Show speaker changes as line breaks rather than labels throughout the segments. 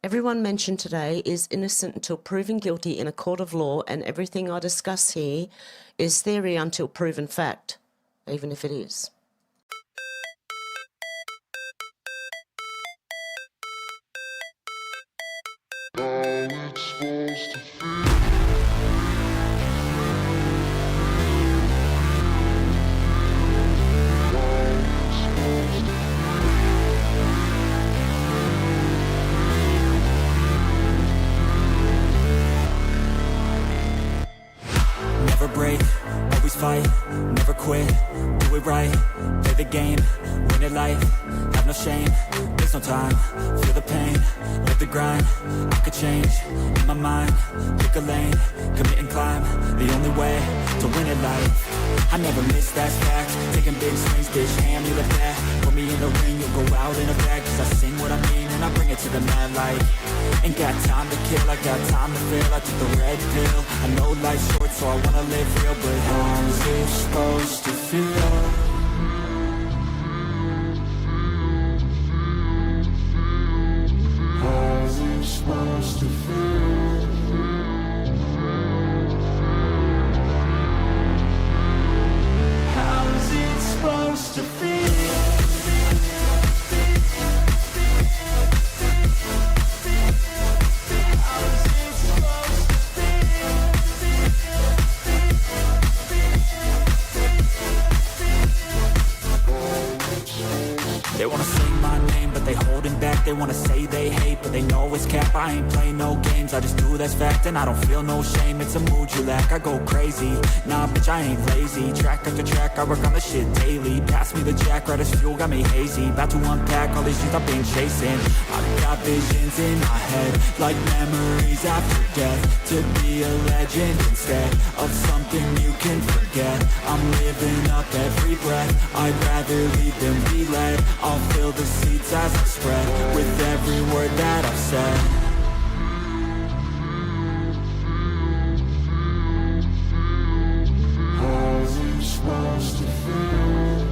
Everyone mentioned today is innocent until proven guilty in a court of law, and everything I discuss here is theory until proven fact, even if it is.
Never break, always fight, never quit, do it right, play the game, win it life, have no shame, there's no time, feel the pain, let the grind, I could change, in my mind, pick a lane, commit and climb, the only way to win it life, I never miss, that's fact, taking big swings, bitch, hand me the bat, put me in the ring, you'll go out in a bag, cause I sing what I mean, and I bring it to the mad light, ain't got time to kill, I got time to feel, I took the red pill, I know life's short, so I wanna live real, but how's it supposed to feel? How's it supposed to feel? How's it supposed to feel? They wanna say my name, but they holding back. They wanna say they hate, but they know it's cap. I ain't play no games, I just do that's fact. And I don't feel no shame, it's a mood you lack. I go crazy, nah bitch I ain't lazy. Track after track, I work on the shit daily. Pass me the jack, right as fuel, got me hazy. About to unpack all these things I've been chasing. I've got visions in my head, like memories after death. To be a legend instead of something you can forget. I'm living up every breath, I'd rather lead than be led. I'll fill the seats as I spread with every word that I've said. How's it supposed to feel?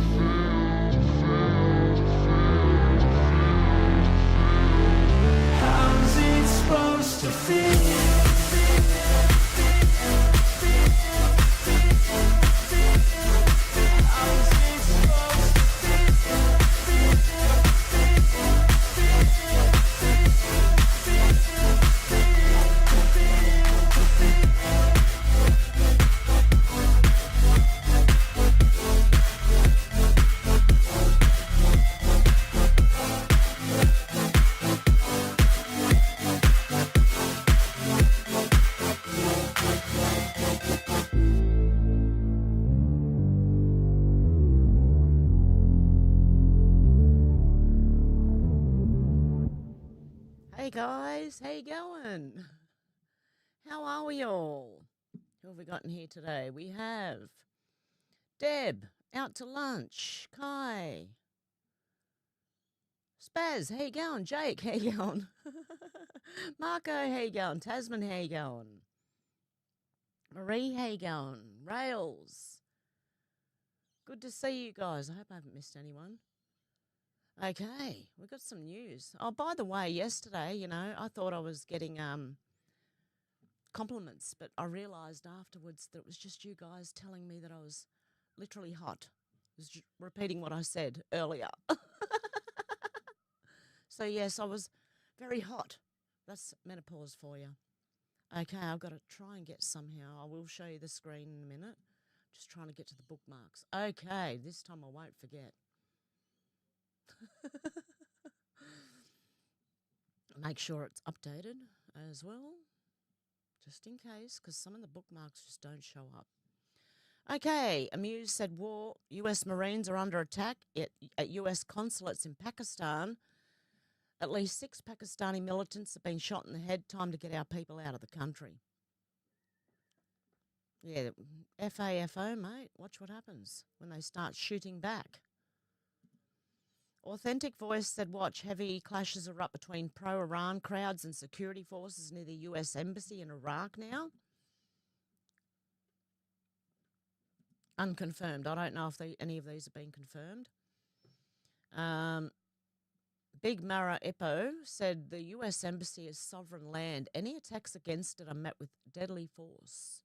How's it supposed to feel?
Hey guys, how you going? How are we all? Who have we got in here today? We have Deb, out to lunch. Kai. Spaz, how you going? Jake, how you going? Marco, how you going? Tasman, how you going? Marie, how you going? Rails. Good to see you guys. I hope I haven't missed anyone. Okay, we've got some news. Oh, by the way, yesterday, you know, I thought I was getting compliments, but I realised afterwards that it was just you guys telling me that I was literally hot. I was repeating what I said earlier. So, yes, I was very hot. That's menopause for you. Okay, I've got to try and get somehow. I will show you the screen in a minute. Just trying to get to the bookmarks. Okay, this time I won't forget. Make sure it's updated as well, just in case, because some of the bookmarks just don't show up. Okay, Amuse said US Marines are under attack at US consulates in Pakistan. At least 6 Pakistani militants have been shot in the head. Time to get our people out of the country. Yeah, FAFO, mate. Watch what happens when they start shooting back. Authentic Voice said, watch, heavy clashes erupt between pro-Iran crowds and security forces near the US Embassy in Iraq now. Unconfirmed. I don't know if any of these have been confirmed. Big Mara Eppo said the US Embassy is sovereign land. Any attacks against it are met with deadly force.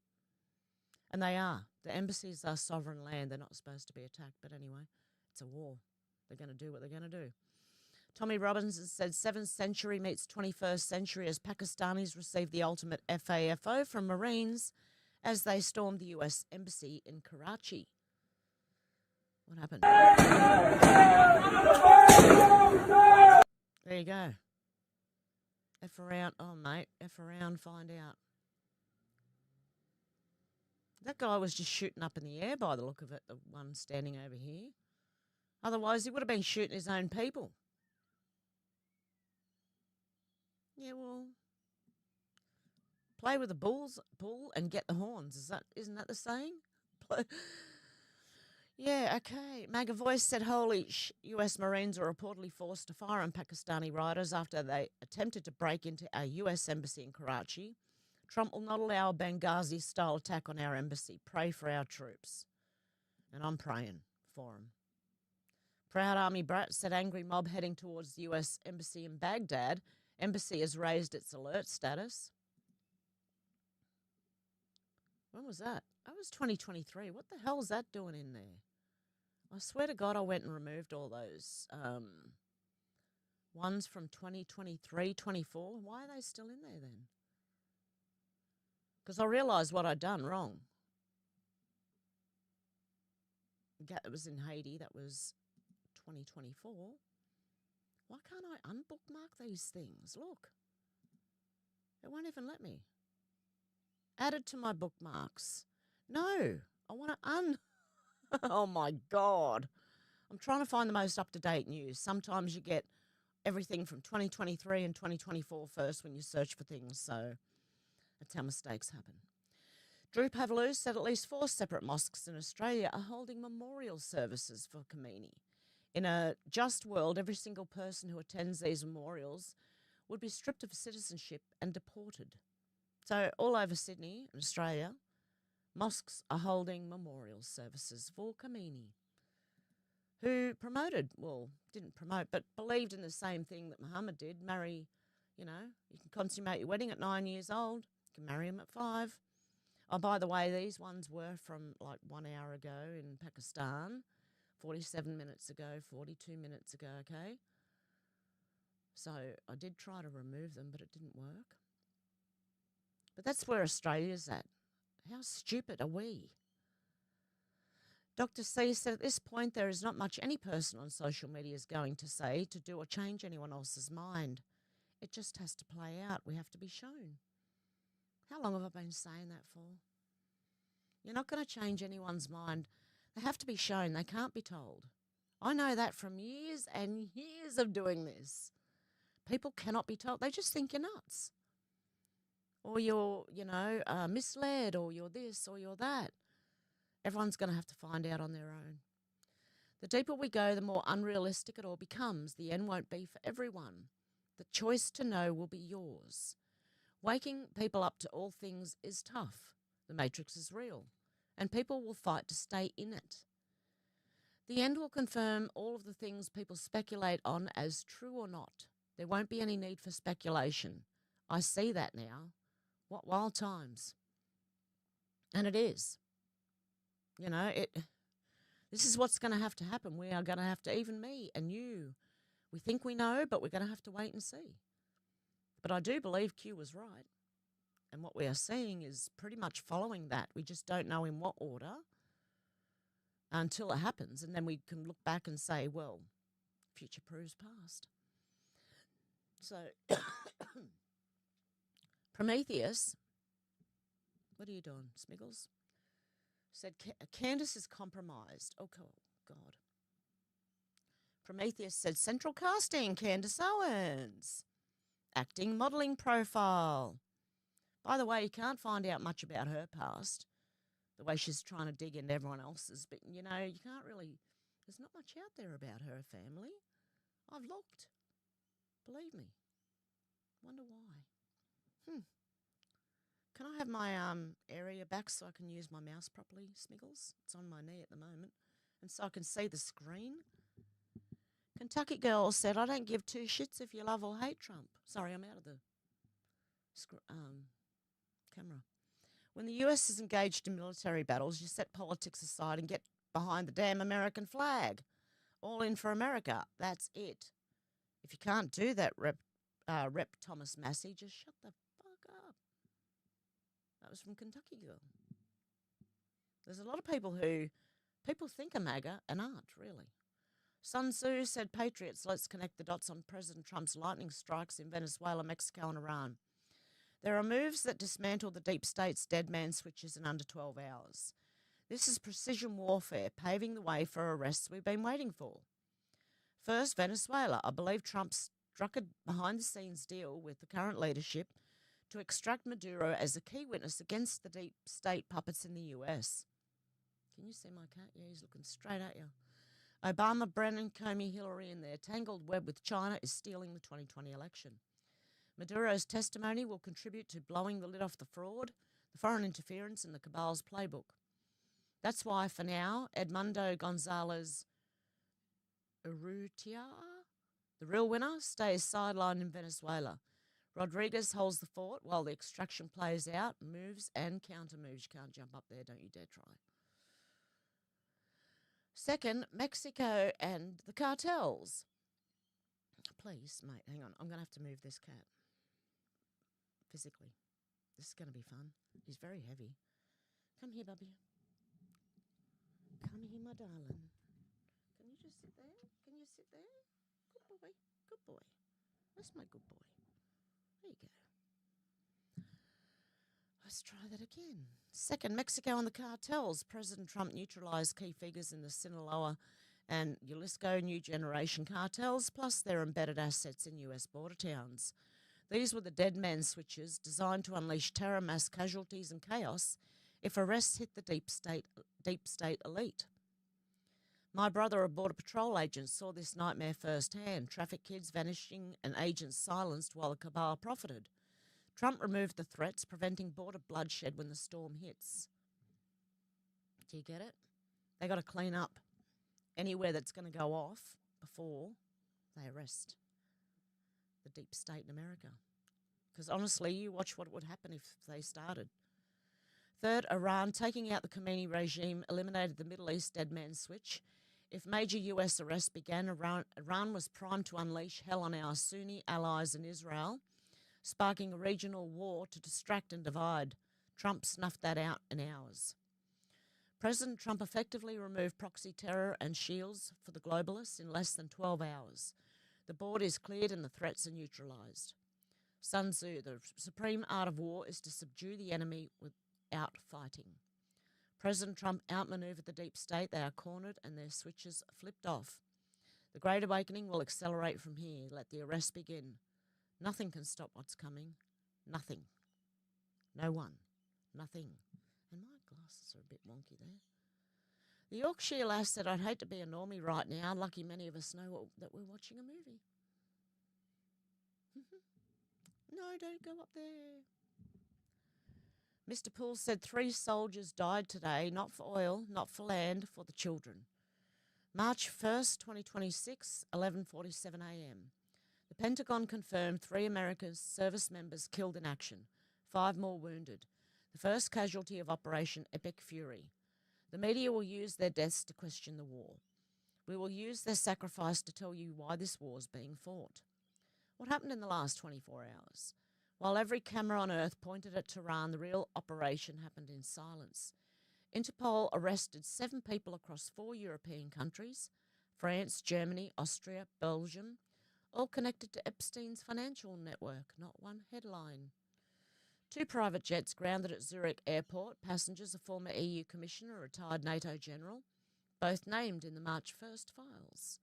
And they are. The embassies are sovereign land. They're not supposed to be attacked. But anyway, it's a war. They're going to do what they're going to do. Tommy Robinson said 7th century meets 21st century as Pakistanis received the ultimate FAFO from Marines as they stormed the US Embassy in Karachi. What happened? There you go. F around. Oh, mate. F around, find out. That guy was just shooting up in the air by the look of it, the one standing over here. Otherwise, he would have been shooting his own people. Yeah, well, play with the bull and get the horns. Isn't that the saying? Yeah, okay. MAGA Voice said, holy US Marines were reportedly forced to fire on Pakistani riders after they attempted to break into a US embassy in Karachi. Trump will not allow a Benghazi-style attack on our embassy. Pray for our troops. And I'm praying for them. Proud Army Brat said, angry mob heading towards the US embassy in Baghdad. Embassy has raised its alert status. When was that? That was 2023. What the hell is that doing in there? I swear to God I went and removed all those ones from 2023, 24. Why are they still in there then? Because I realised what I'd done wrong. It was in Haiti. That was 2024. Why can't I unbookmark these things? Look. It won't even let me. Added to my bookmarks. No, I want to Oh, my God. I'm trying to find the most up-to-date news. Sometimes you get everything from 2023 and 2024 first when you search for things, so that's how mistakes happen. Drew Pavlou said at least 4 separate mosques in Australia are holding memorial services for Khomeini. In a just world, every single person who attends these memorials would be stripped of citizenship and deported. So all over Sydney and Australia, mosques are holding memorial services for Khomeini, who didn't promote, but believed in the same thing that Muhammad did, marry, you can consummate your wedding at 9 years old, you can marry him at 5. Oh, by the way, these ones were from like 1 hour ago in Pakistan, 47 minutes ago, 42 minutes ago, okay? So I did try to remove them, but it didn't work. But that's where Australia's at. How stupid are we? Dr. C said, at this point, there is not much any person on social media is going to say to do or change anyone else's mind. It just has to play out. We have to be shown. How long have I been saying that for? You're not going to change anyone's mind. They have to be shown. They can't be told. I know that from years and years of doing this. People cannot be told. They just think you're nuts. Or you're, misled, or you're this, or you're that. Everyone's going to have to find out on their own. The deeper we go, the more unrealistic it all becomes. The end won't be for everyone. The choice to know will be yours. Waking people up to all things is tough. The matrix is real, and people will fight to stay in it. The end will confirm all of the things people speculate on as true or not. There won't be any need for speculation. I see that now. What wild times. And it is. This is what's going to have to happen. We are going to have to, even me and you, we think we know, but we're going to have to wait and see. But I do believe Q was right. And what we are seeing is pretty much following that. We just don't know in what order until it happens. And then we can look back and say, well, future proves past. So, Prometheus, what are you doing, Smiggles? Said, Candace is compromised. Oh, God. Prometheus said, central casting, Candace Owens. Acting modelling profile. By the way, you can't find out much about her past, the way she's trying to dig into everyone else's. But, you can't really, there's not much out there about her family. I've looked. Believe me. Wonder why. Can I have my area back so I can use my mouse properly, Smiggles? It's on my knee at the moment. And so I can see the screen. Kentucky girl said, I don't give two shits if you love or hate Trump. Sorry, I'm out of the camera. When the US is engaged in military battles, you set politics aside and get behind the damn American flag. All in for America. That's it. If you can't do that, Rep Thomas Massey, just shut the fuck up. That was from Kentucky girl. There's a lot of people who people think are MAGA and aren't, really. Sun Tzu said, Patriots, let's connect the dots on President Trump's lightning strikes in Venezuela, Mexico and Iran. There are moves that dismantle the deep state's dead man switches in under 12 hours. This is precision warfare, paving the way for arrests we've been waiting for. First, Venezuela. I believe Trump struck a behind-the-scenes deal with the current leadership to extract Maduro as a key witness against the deep state puppets in the US. Can you see my cat? Yeah, he's looking straight at you. Obama, Brennan, Comey, Hillary and their tangled web with China is stealing the 2020 election. Maduro's testimony will contribute to blowing the lid off the fraud, the foreign interference and the cabal's playbook. That's why, for now, Edmundo Gonzalez Urrutia, the real winner, stays sidelined in Venezuela. Rodriguez holds the fort while the extraction plays out, moves and counter-moves. You can't jump up there, don't you dare try. Second, Mexico and the cartels. Please, mate, hang on. I'm going to have to move this cat physically. This is going to be fun. He's very heavy. Come here, Bubby. Come here, my darling. Can you just sit there? Can you sit there? Good boy. Good boy. That's my good boy. There you go. Let's try that again. Second, Mexico and the cartels. President Trump neutralised key figures in the Sinaloa and Jalisco New Generation cartels, plus their embedded assets in US border towns. These were the dead man switches designed to unleash terror, mass casualties and chaos if arrests hit the deep state elite. My brother, a Border Patrol agent, saw this nightmare firsthand, traffic kids vanishing and agents silenced while the cabal profited. Trump removed the threats, preventing border bloodshed when the storm hits. Do you get it? They got to clean up anywhere that's going to go off before they arrest the deep state in America. Because honestly, you watch what would happen if they started. Third, Iran taking out the Khomeini regime eliminated the Middle East dead man switch. If major US arrests began, Iran was primed to unleash hell on our Sunni allies in Israel, sparking a regional war to distract and divide. Trump snuffed that out in hours. President Trump effectively removed proxy terror and shields for the globalists in less than 12 hours. The board is cleared and the threats are neutralised. Sun Tzu, the supreme art of war is to subdue the enemy without fighting. President Trump outmanoeuvred the deep state. They are cornered and their switches flipped off. The Great Awakening will accelerate from here. Let the arrests begin. Nothing can stop what's coming. Nothing. No one. Nothing. And my glasses are a bit wonky there. The Yorkshire lass said, I'd hate to be a normie right now. Lucky many of us know that we're watching a movie. No, don't go up there. Mr. Poole said 3 soldiers died today, not for oil, not for land, for the children. March 1st, 2026, 11:47 a.m. The Pentagon confirmed 3 American service members killed in action, 5 more wounded. The first casualty of Operation Epic Fury. The media will use their deaths to question the war. We will use their sacrifice to tell you why this war is being fought. What happened in the last 24 hours? While every camera on earth pointed at Tehran, the real operation happened in silence. Interpol arrested 7 people across 4 European countries, France, Germany, Austria, Belgium, all connected to Epstein's financial network, not one headline. 2 private jets grounded at Zurich Airport, passengers a former EU Commissioner, a retired NATO general, both named in the March 1st files.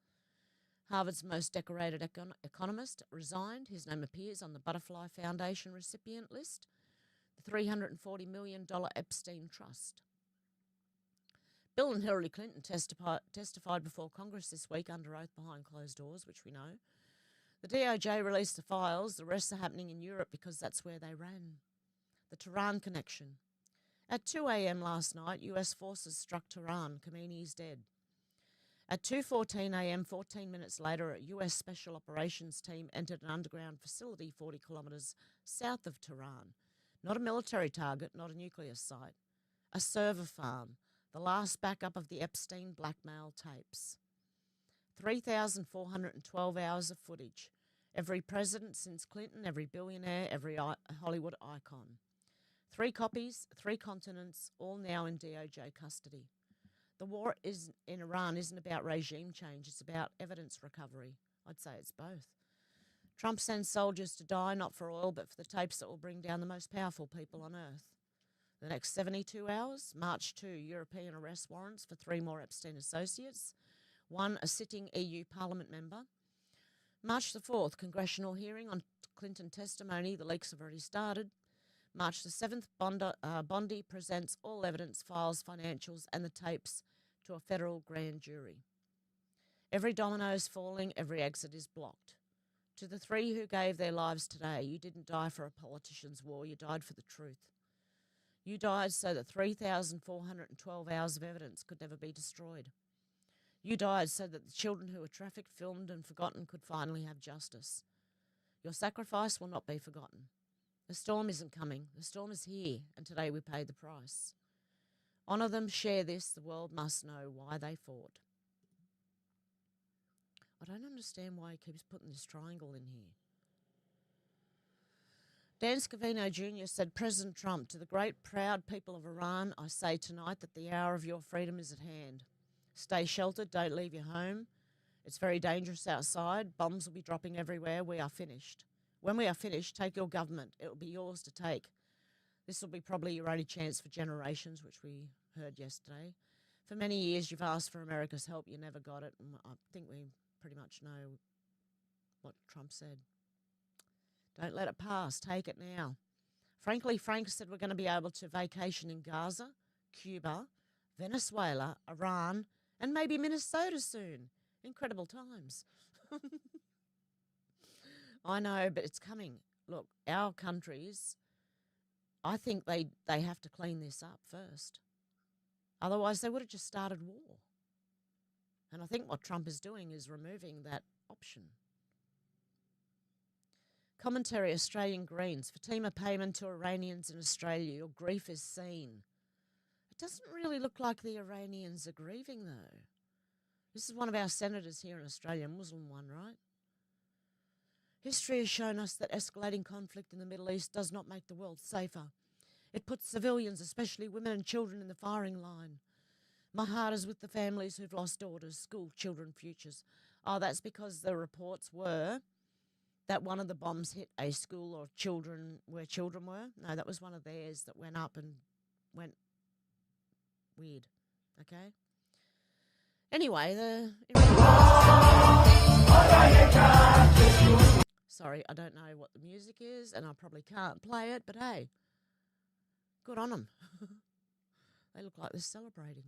Harvard's most decorated economist resigned. His name appears on the Butterfly Foundation recipient list, the $340 million Epstein Trust. Bill and Hillary Clinton testified before Congress this week under oath behind closed doors, which we know. The DOJ released the files. The rest are happening in Europe because that's where they ran. The Tehran connection. At 2 a.m. last night, US forces struck Tehran. Khomeini is dead. At 2:14 a.m., 14 minutes later, a US Special Operations team entered an underground facility 40 kilometres south of Tehran. Not a military target, not a nuclear site. A server farm, the last backup of the Epstein blackmail tapes. 3,412 hours of footage. Every president since Clinton, every billionaire, every Hollywood icon. 3 copies, 3 continents, all now in DOJ custody. The war in Iran isn't about regime change, it's about evidence recovery. I'd say it's both. Trump sends soldiers to die, not for oil, but for the tapes that will bring down the most powerful people on earth. The next 72 hours, March 2, European arrest warrants for 3 more Epstein associates, 1 a sitting EU Parliament member. March the 4th, congressional hearing on Clinton testimony, the leaks have already started. March the 7th, Bondi presents all evidence, files, financials and the tapes to a federal grand jury. Every domino is falling, every exit is blocked. To the 3 who gave their lives today, you didn't die for a politician's war, you died for the truth. You died so that 3,412 hours of evidence could never be destroyed. You died so that the children who were trafficked, filmed and forgotten could finally have justice. Your sacrifice will not be forgotten. The storm isn't coming, the storm is here, and today we pay the price. Honour them, share this, the world must know why they fought. I don't understand why he keeps putting this triangle in here. Dan Scavino Jr. said, President Trump, to the great proud people of Iran, I say tonight that the hour of your freedom is at hand. Stay sheltered, don't leave your home. It's very dangerous outside. Bombs will be dropping everywhere. We are finished. When we are finished, take your government. It will be yours to take. This will be probably your only chance for generations, which we heard yesterday. For many years, you've asked for America's help. You never got it. And I think we pretty much know what Trump said. Don't let it pass. Take it now. Frankly, Frank said we're going to be able to vacation in Gaza, Cuba, Venezuela, Iran, and maybe Minnesota soon. Incredible times. I know, but it's coming. Look, our countries, I think they have to clean this up first. Otherwise, they would have just started war. And I think what Trump is doing is removing that option. Commentary, Australian Greens. Fatima payment to Iranians in Australia. Your grief is seen. It doesn't really look like the Iranians are grieving, though. This is one of our senators here in Australia, a Muslim one, right? History has shown us that escalating conflict in the Middle East does not make the world safer. It puts civilians, especially women and children, in the firing line. My heart is with the families who've lost daughters, school children, futures. Oh, that's because the reports were that one of the bombs hit a school or children where children were. No, that was one of theirs that went up and went weird, okay? Anyway, sorry, I don't know what the music is and I probably can't play it, but hey, good on them. They look like they're celebrating.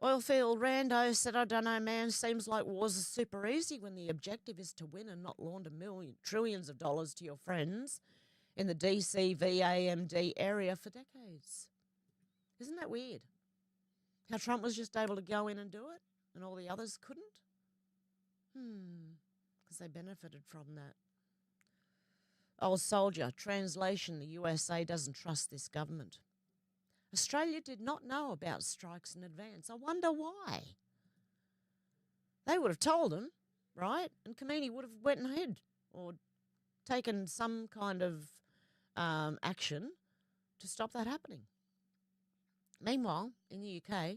Oilfield Rando said, I don't know, man, seems like wars are super easy when the objective is to win and not launder trillions of dollars to your friends in the DC VAMD area for decades. Isn't that weird? How Trump was just able to go in and do it and all the others couldn't? Because they benefited from that. Old soldier, translation, the USA doesn't trust this government. Australia did not know about strikes in advance. I wonder why. They would have told them, right? And Khomeini would have went ahead or taken some kind of action to stop that happening. Meanwhile, in the UK,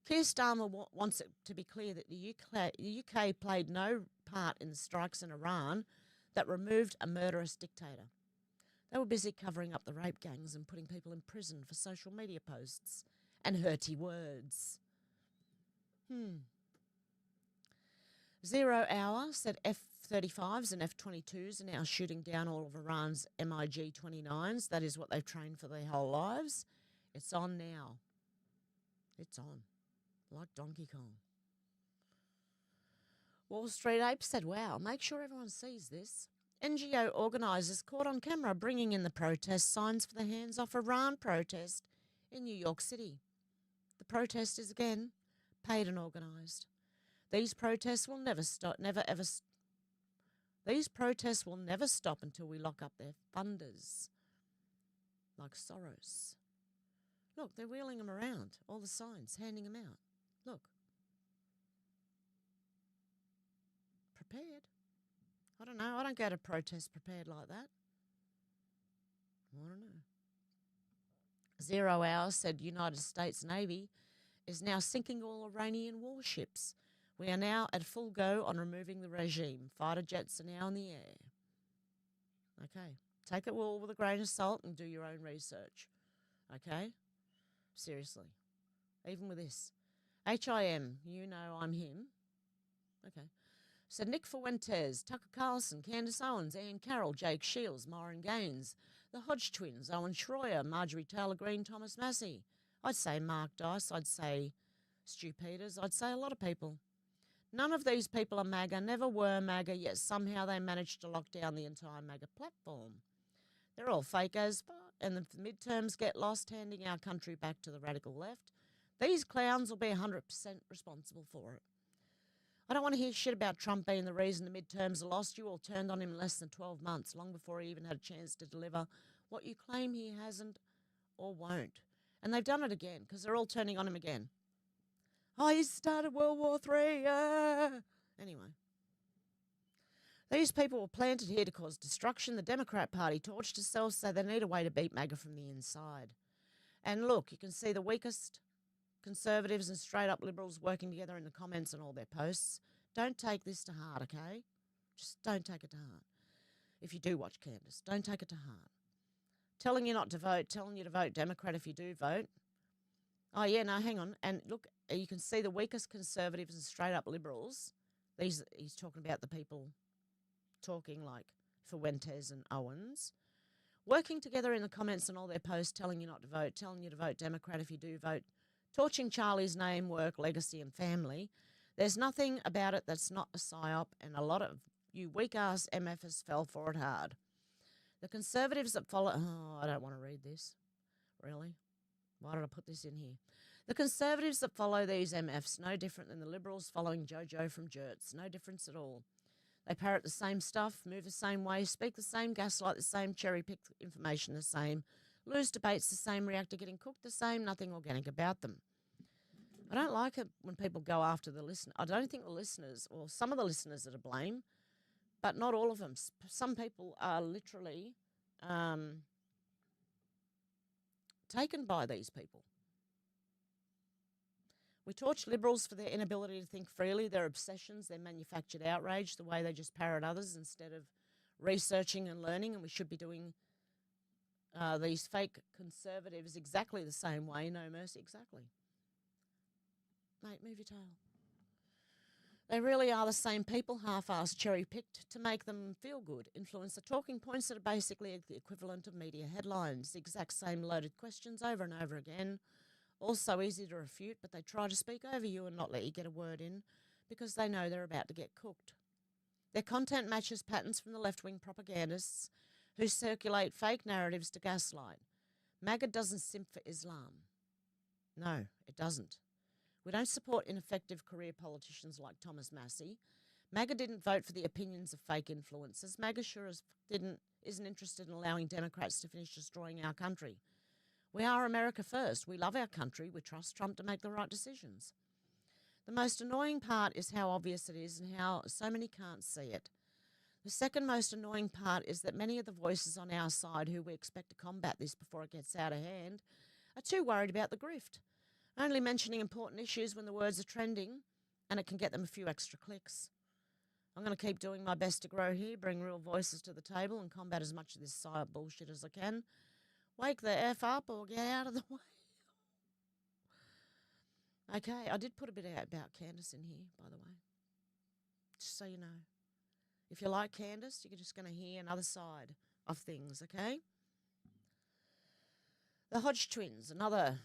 Keir Starmer wants it to be clear that the UK played no part in the strikes in Iran that removed a murderous dictator. They were busy covering up the rape gangs and putting people in prison for social media posts and hurty words. 0 Hour said F-35s and F-22s are now shooting down all of Iran's MiG-29s. That is what they've trained for their whole lives. It's on now. It's on. Like Donkey Kong. Wall Street Ape said, wow, make sure everyone sees this. NGO organisers caught on camera bringing in the protest signs for the Hands Off Iran protest in New York City. The protest is, again, paid and organised. These protests will never stop, these protests will never stop until we lock up their funders, like Soros. Look, they're wheeling them around, all the signs, handing them out. Look. Prepared. I don't know. I don't go to protests prepared like that. I don't know. 0 Hour said United States Navy is now sinking all Iranian warships. We are now at full go on removing the regime. Fighter jets are now in the air. Okay. Take it all with a grain of salt and do your own research. Okay? Seriously. Even with this. HIM, you know I'm him. Okay. So Nick Fuentes, Tucker Carlson, Candace Owens, Ann Carroll, Jake Shields, Myron Gaines, the Hodge twins, Owen Schroyer, Marjorie Taylor Greene, Thomas Massey. I'd say Mark Dice, I'd say Stu Peters, I'd say a lot of people. None of these people are MAGA, never were MAGA, yet somehow they managed to lock down the entire MAGA platform. They're all fake as fuck, and the midterms get lost handing our country back to the radical left. These clowns will be 100% responsible for it. I don't want to hear shit about Trump being the reason the midterms are lost. You all turned on him in less than 12 months, long before he even had a chance to deliver what you claim he hasn't or won't. And they've done it again, because they're all turning on him again. Oh, he started World War III. Anyway. These people were planted here to cause destruction. The Democrat Party torched itself, so they need a way to beat MAGA from the inside. And look, you can see the weakest conservatives and straight-up liberals working together in the comments on all their posts. Don't take this to heart, okay? Just don't take it to heart. If you do watch Candace, don't take it to heart. Telling you not to vote, telling you to vote Democrat if you do vote. Oh, yeah, no, hang on. And look, you can see the weakest conservatives and straight-up liberals. He's talking about the people talking like Fuentes and Owens, working together in the comments on all their posts, telling you not to vote, telling you to vote Democrat if you do vote, torching Charlie's name, work, legacy and family. There's nothing about it that's not a psyop, and a lot of you weak-ass MFers fell for it hard. The conservatives that follow... Oh, I don't want to read this. Really? Why did I put this in here? The conservatives that follow these MFs, no different than the liberals following Jojo from Jerts. No difference at all. They parrot the same stuff, move the same way, speak the same, gaslight the same, cherry-pick information the same, lose debates the same, react to getting cooked the same, nothing organic about them. I don't like it when people go after the listener. I don't think the listeners, or some of the listeners are to blame, but not all of them. Some people are literally taken by these people. We torch liberals for their inability to think freely, their obsessions, their manufactured outrage, the way they just parrot others instead of researching and learning, and we should be doing these fake conservatives exactly the same way, no mercy, exactly. Mate, move your tail. They really are the same people, half-assed, cherry-picked to make them feel good, influence the talking points that are basically the equivalent of media headlines, the exact same loaded questions over and over again, all so easy to refute, but they try to speak over you and not let you get a word in because they know they're about to get cooked. Their content matches patterns from the left-wing propagandists who circulate fake narratives to gaslight. MAGA doesn't simp for Islam. No, it doesn't. We don't support ineffective career politicians like Thomas Massey. MAGA didn't vote for the opinions of fake influencers. MAGA sure as isn't interested in allowing Democrats to finish destroying our country. We are America first. We love our country. We trust Trump to make the right decisions. The most annoying part is how obvious it is and how so many can't see it. The second most annoying part is that many of the voices on our side who we expect to combat this before it gets out of hand are too worried about the grift, only mentioning important issues when the words are trending and it can get them a few extra clicks. I'm going to keep doing my best to grow here, bring real voices to the table and combat as much of this psyop bullshit as I can. Wake the F up or get out of the way. Okay, I did put a bit out about Candace in here, by the way, just so you know. If you like Candace, you're just going to hear another side of things, okay? The Hodge twins, another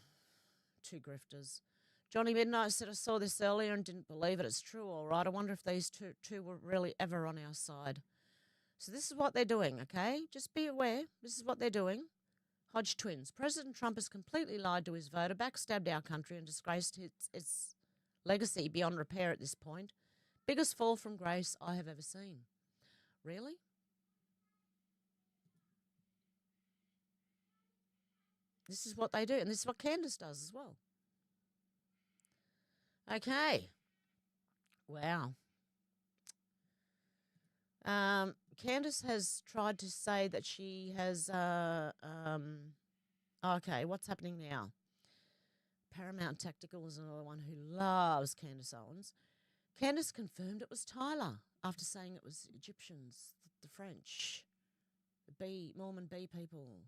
two grifters. Johnny Midnight said, I saw this earlier and didn't believe it. It's true, all right. I wonder if these two were really ever on our side. So this is what they're doing, okay? Just be aware. This is what they're doing. Hodge twins. President Trump has completely lied to his voter, backstabbed our country and disgraced its Legacy beyond repair at this point. Biggest fall from grace I have ever seen. Really? This is what they do, and this is what Candace does as well. Okay. Wow. Candace has tried to say that she has, okay, what's happening now? Paramount Tactical is another one who loves Candace Owens. Candace confirmed it was Tyler after saying it was Egyptians, the French, the Mormon bee people.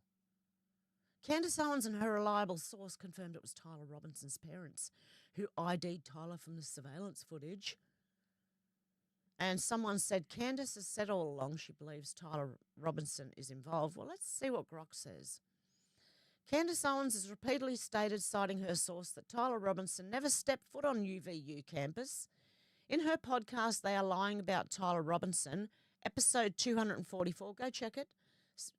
Candace Owens and her reliable source confirmed it was Tyler Robinson's parents who ID'd Tyler from the surveillance footage. And someone said, Candace has said all along she believes Tyler Robinson is involved. Well, let's see what Grok says. Candace Owens has repeatedly stated, citing her source, that Tyler Robinson never stepped foot on UVU campus. In her podcast, They Are Lying About Tyler Robinson, episode 244, go check it,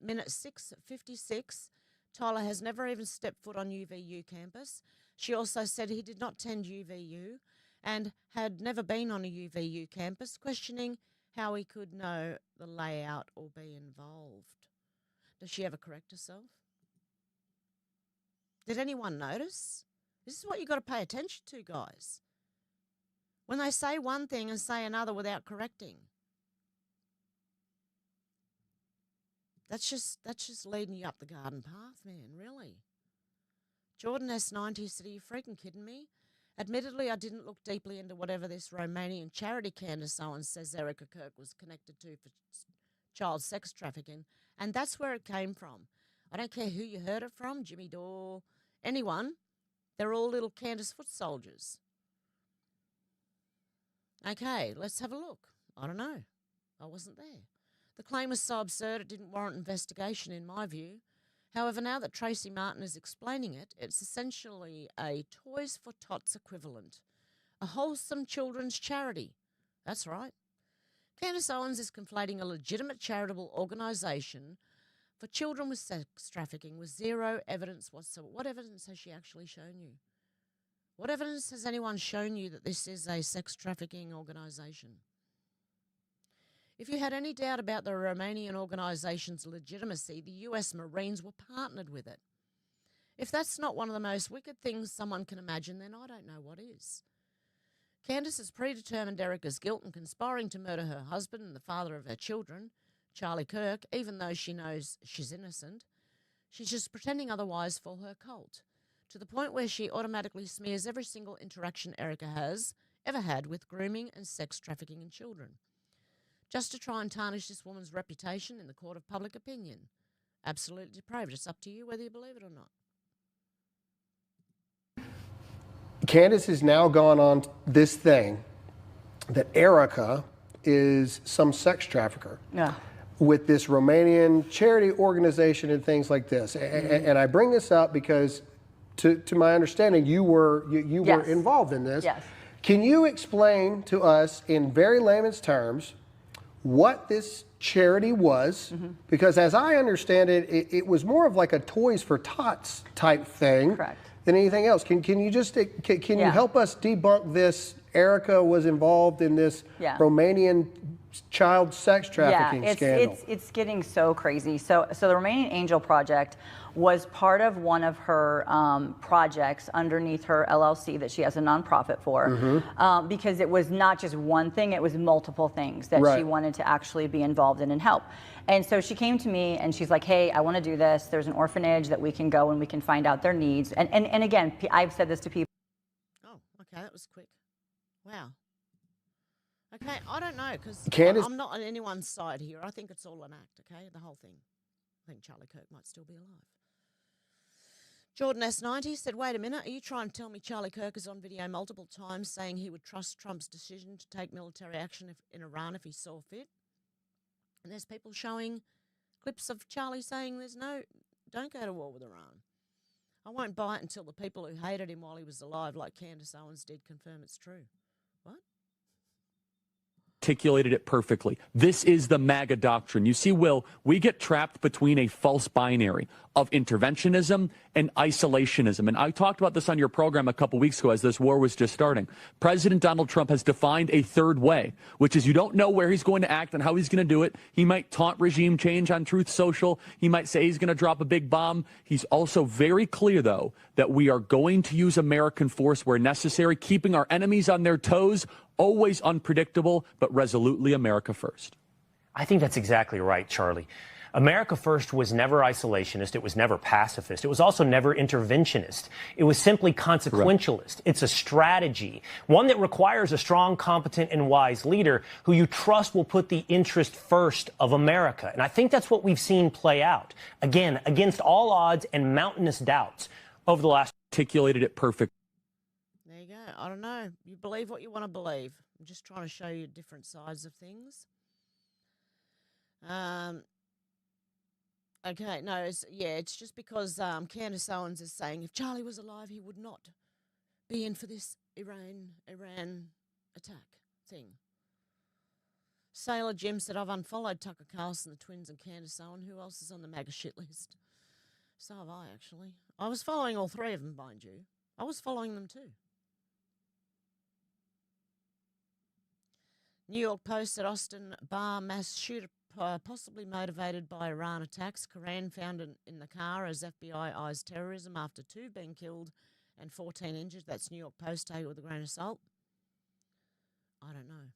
minute 6:56, Tyler has never even stepped foot on UVU campus. She also said he did not attend UVU and had never been on a UVU campus, questioning how he could know the layout or be involved. Does she ever correct herself? Did anyone notice? This is what you've got to pay attention to, guys. When they say one thing and say another without correcting. That's just leading you up the garden path, man, really. Jordan S90 said, are you freaking kidding me? Admittedly, I didn't look deeply into whatever this Romanian charity Candace Owens says Erica Kirk was connected to for child sex trafficking, and that's where it came from. I don't care who you heard it from, Jimmy Dore, anyone. They're all little Candace foot soldiers. Okay, let's have a look. I don't know. I wasn't there. The claim was so absurd it didn't warrant investigation in my view. However, now that Tracy Martin is explaining it, it's essentially a Toys for Tots equivalent, a wholesome children's charity. That's right. Candace Owens is conflating a legitimate charitable organisation for children with sex trafficking with zero evidence whatsoever. What evidence has she actually shown you? What evidence has anyone shown you that this is a sex trafficking organisation? If you had any doubt about the Romanian organisation's legitimacy, the US Marines were partnered with it. If that's not one of the most wicked things someone can imagine, then I don't know what is. Candace has predetermined Erica's guilt in conspiring to murder her husband and the father of her children, Charlie Kirk, even though she knows she's innocent. She's just pretending otherwise for her cult, to the point where she automatically smears every single interaction Erica has ever had with grooming and sex trafficking in children, just to try and tarnish this woman's reputation in the court of public opinion. Absolutely depraved. It's up to you whether you believe it or not.
Candace has now gone on this thing that Erica is some sex trafficker.
Yeah.
With this Romanian charity organization and things like this. And I bring this up because, to my understanding, you were
Yes.
involved in this.
Yes.
Can you explain to us in very layman's terms what this charity was? Because as I understand it, it was more of like a Toys for Tots type thing.
Correct.
Than anything else. Can you just can you help us debunk this? Erica was involved in this Romanian child sex trafficking scandal.
It's getting so crazy. So the Romanian Angel Project was part of one of her projects underneath her LLC that she has a nonprofit for, because it was not just one thing, it was multiple things that she wanted to actually be involved in and help. And so she came to me and she's like, hey, I want to do this. There's an orphanage that we can go and we can find out their needs. And again, I've said this to people.
Oh, okay, that was quick. Wow. Okay, I don't know, because I'm not on anyone's side here. I think it's all an act, okay, the whole thing. I think Charlie Kirk might still be alive. Jordan S90 said, wait a minute, are you trying to tell me Charlie Kirk is on video multiple times saying he would trust Trump's decision to take military action in Iran if he saw fit? And there's people showing clips of Charlie saying don't go to war with Iran. I won't buy it until the people who hated him while he was alive, like Candace Owens did, confirm it's true. What?
articulated it perfectly. This is the MAGA doctrine. You see, Will, we get trapped between a false binary of interventionism and isolationism. And I talked about this on your program a couple weeks ago as this war was just starting. President Donald Trump has defined a third way, which is you don't know where he's going to act and how he's going to do it. He might taunt regime change on Truth Social. He might say he's going to drop a big bomb. He's also very clear, though, that we are going to use American force where necessary, keeping our enemies on their toes, always unpredictable, but resolutely America first.
I think that's exactly right, Charlie. America First was never isolationist. It was never pacifist. It was also never interventionist. It was simply consequentialist. Correct. It's a strategy, one that requires a strong, competent, and wise leader who you trust will put the interest first of America. And I think that's what we've seen play out, again, against all odds and mountainous doubts over the last...
Articulated it perfect.
There you go. I don't know. You believe what you want to believe. I'm just trying to show you different sides of things. Okay, no, it's just because Candace Owens is saying if Charlie was alive, he would not be in for this Iran attack thing. Sailor Jim said, I've unfollowed Tucker Carlson, the twins, and Candace Owens. Who else is on the MAGA shit list? So have I, actually. I was following all three of them, mind you. I was following them too. New York Post said Austin bar mass shooter possibly motivated by Iran attacks. Quran found in the car as FBI eyes terrorism after 2 being killed and 14 injured. That's New York Post. Take it with a grain of salt. I don't know.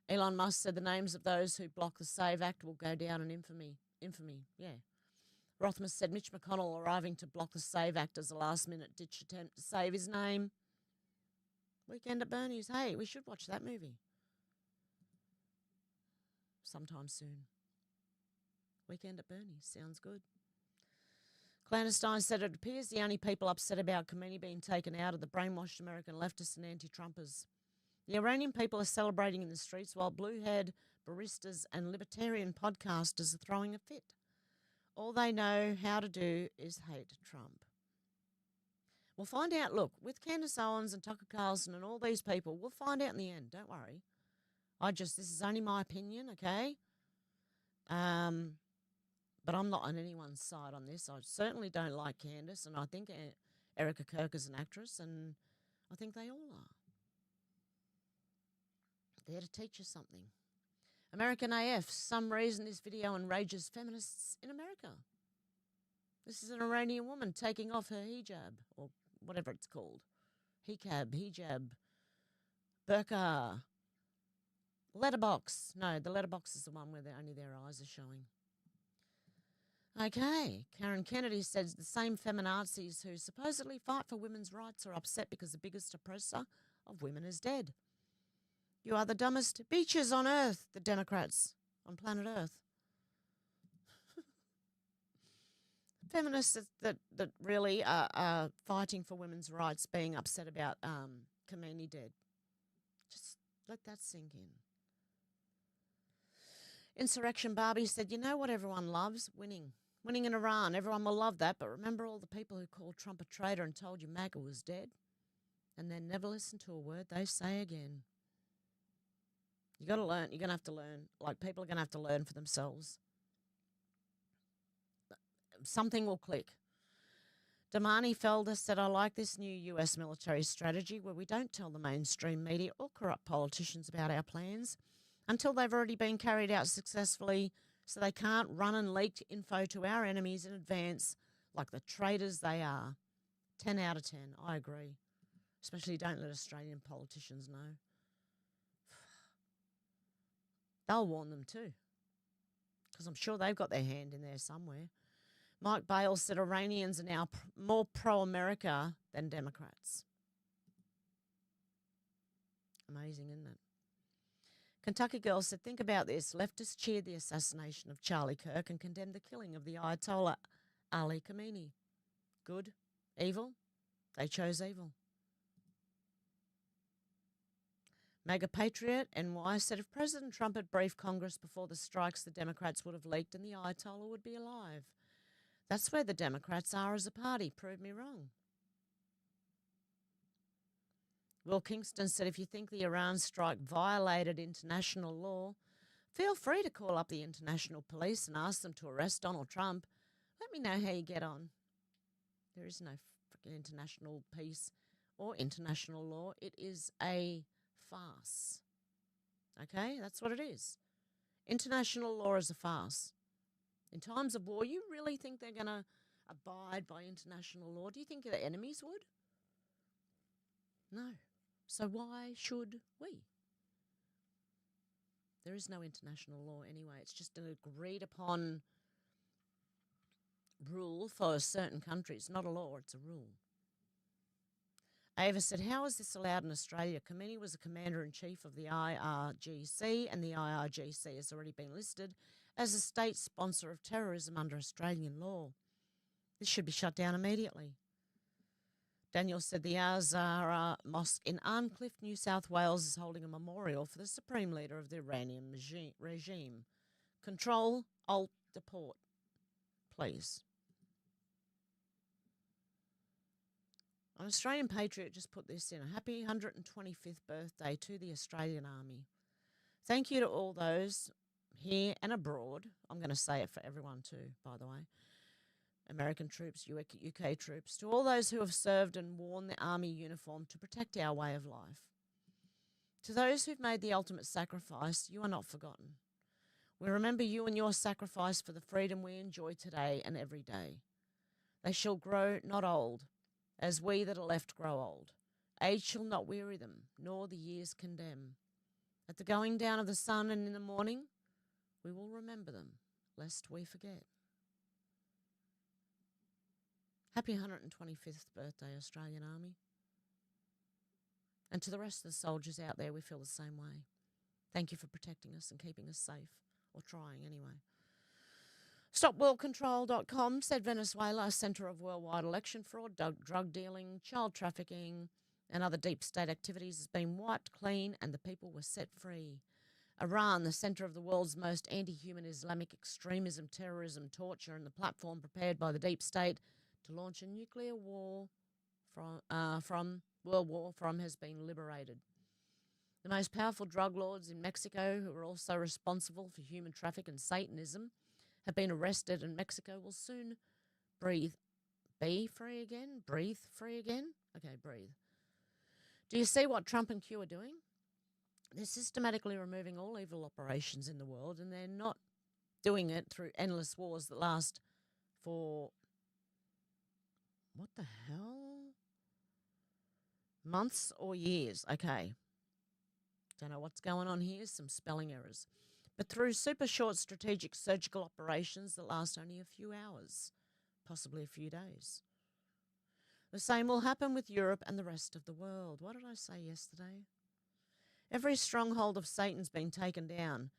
Elon Musk said the names of those who block the SAVE Act will go down in infamy. Yeah. Rothman said Mitch McConnell arriving to block the SAVE Act as a last-minute ditch attempt to save his name. Weekend at Bernie's. Hey, we should watch that movie sometime soon. Weekend at Bernie's. Sounds good. Clandestine said it appears the only people upset about Khomeini being taken out are the brainwashed American leftists and anti-Trumpers. The Iranian people are celebrating in the streets while blue-haired baristas and libertarian podcasters are throwing a fit. All they know how to do is hate Trump. We'll find out. Look, with Candace Owens and Tucker Carlson and all these people, we'll find out in the end. Don't worry. This is only my opinion, okay? But I'm not on anyone's side on this. I certainly don't like Candace, and I think Erica Kirk is an actress, and I think they all are. There to teach us something. American AF, some reason this video enrages feminists in America. This is an Iranian woman taking off her hijab, or whatever it's called. Hijab, burqa, letterbox. No, the letterbox is the one where only their eyes are showing. Okay, Karen Kennedy says the same feminazis who supposedly fight for women's rights are upset because the biggest oppressor of women is dead. You are the dumbest beaches on earth, the Democrats on planet Earth. Feminists that really are fighting for women's rights being upset about Khomeini dead. Just let that sink in. Insurrection Barbie said, you know what everyone loves? Winning. Winning in Iran. Everyone will love that, but remember all the people who called Trump a traitor and told you MAGA was dead? And then never listen to a word they say again. You got to learn. You're going to have to learn. Like, people are going to have to learn for themselves. Something will click. Damani Felder said, I like this new US military strategy where we don't tell the mainstream media or corrupt politicians about our plans until they've already been carried out successfully, so they can't run and leak info to our enemies in advance like the traitors they are. 10 out of 10. I agree. Especially don't let Australian politicians know. They'll warn them too, because I'm sure they've got their hand in there somewhere. Mike Bale said Iranians are now more pro-America than Democrats. Amazing, isn't it? Kentucky Girl said, think about this. Leftists cheered the assassination of Charlie Kirk and condemned the killing of the Ayatollah Ali Khamenei. Good? Evil? They chose evil. Mega Patriot NY said if President Trump had briefed Congress before the strikes, the Democrats would have leaked and the Ayatollah would be alive. That's where the Democrats are as a party. Prove me wrong. Will Kingston said, if you think the Iran strike violated international law, feel free to call up the international police and ask them to arrest Donald Trump. Let me know how you get on. There is no freaking international peace or international law. It is a farce. Okay, that's what it is. International law is a farce. In times of war, you really think they're going to abide by international law? Do you think their enemies would? No. So why should we? There is no international law anyway. It's just an agreed upon rule for certain countries. Not a law, it's a rule. Ava said, how is this allowed in Australia? Khomeini was a commander-in-chief of the IRGC, and the IRGC has already been listed as a state sponsor of terrorism under Australian law. This should be shut down immediately. Daniel said the Azhar Mosque in Arncliffe, New South Wales is holding a memorial for the supreme leader of the Iranian regime. Control, Alt, deport, please. An Australian patriot just put this in. A happy 125th birthday to the Australian Army. Thank you to all those here and abroad. I'm going to say it for everyone too, by the way. American troops, UK troops, to all those who have served and worn the army uniform to protect our way of life. To those who've made the ultimate sacrifice, you are not forgotten. We remember you and your sacrifice for the freedom we enjoy today and every day. They shall grow not old, as we that are left grow old. Age shall not weary them, nor the years condemn. At the going down of the sun and in the morning, we will remember them, lest we forget. Happy 125th birthday, Australian Army. And to the rest of the soldiers out there, we feel the same way. Thank you for protecting us and keeping us safe, or trying anyway. StopWorldControl.com said Venezuela, centre of worldwide election fraud, drug dealing, child trafficking, and other deep state activities has been wiped clean and the people were set free. Iran, the centre of the world's most anti-human Islamic extremism, terrorism, torture, and the platform prepared by the deep state to launch a nuclear war from World War from has been liberated. The most powerful drug lords in Mexico, who are also responsible for human traffic and Satanism, have been arrested, and Mexico will soon be free again? Breathe free again? Okay, breathe. Do you see what Trump and Q are doing? They're systematically removing all evil operations in the world, and they're not doing it through endless wars that last for, what the hell? Months or years. Okay. Don't know what's going on here. Some spelling errors. But through super short strategic surgical operations that last only a few hours, possibly a few days. The same will happen with Europe and the rest of the world. What did I say yesterday? Every stronghold of Satan's been taken down.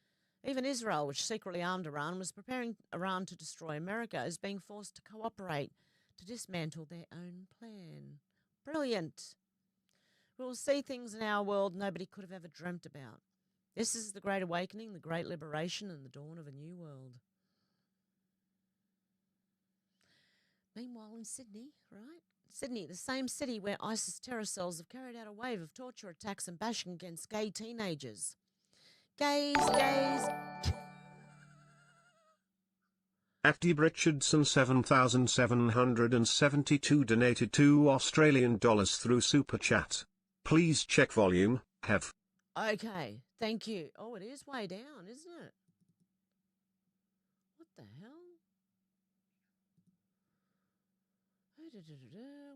Even Israel, which secretly armed Iran, was preparing Iran to destroy America, is being forced to cooperate to dismantle their own plan. Brilliant. We will see things in our world nobody could have ever dreamt about. This is the Great Awakening, the Great Liberation, and the dawn of a new world. Meanwhile in Sydney, right? Sydney, the same city where ISIS terror cells have carried out a wave of torture attacks and bashing against gay teenagers. Gays.
Active Richardson 7,772 donated $2 through Super Chat. Please check volume, have.
Okay, thank you. Oh, it is way down, isn't it? What the hell?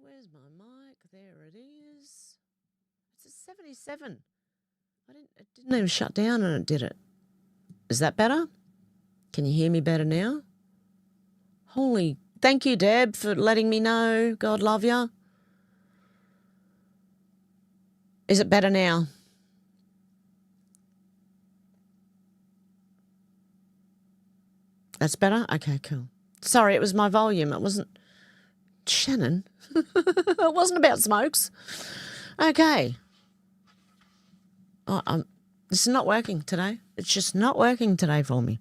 Where's my mic? There it is. It's at 77. It didn't even shut down and it did it. Is that better? Can you hear me better now? Holy, thank you, Deb, for letting me know. God love ya. Is it better now? That's better? Okay, cool. Sorry, it was my volume. It wasn't... Shannon. It wasn't about smokes. Okay. Oh, this is not working today. It's just not working today for me.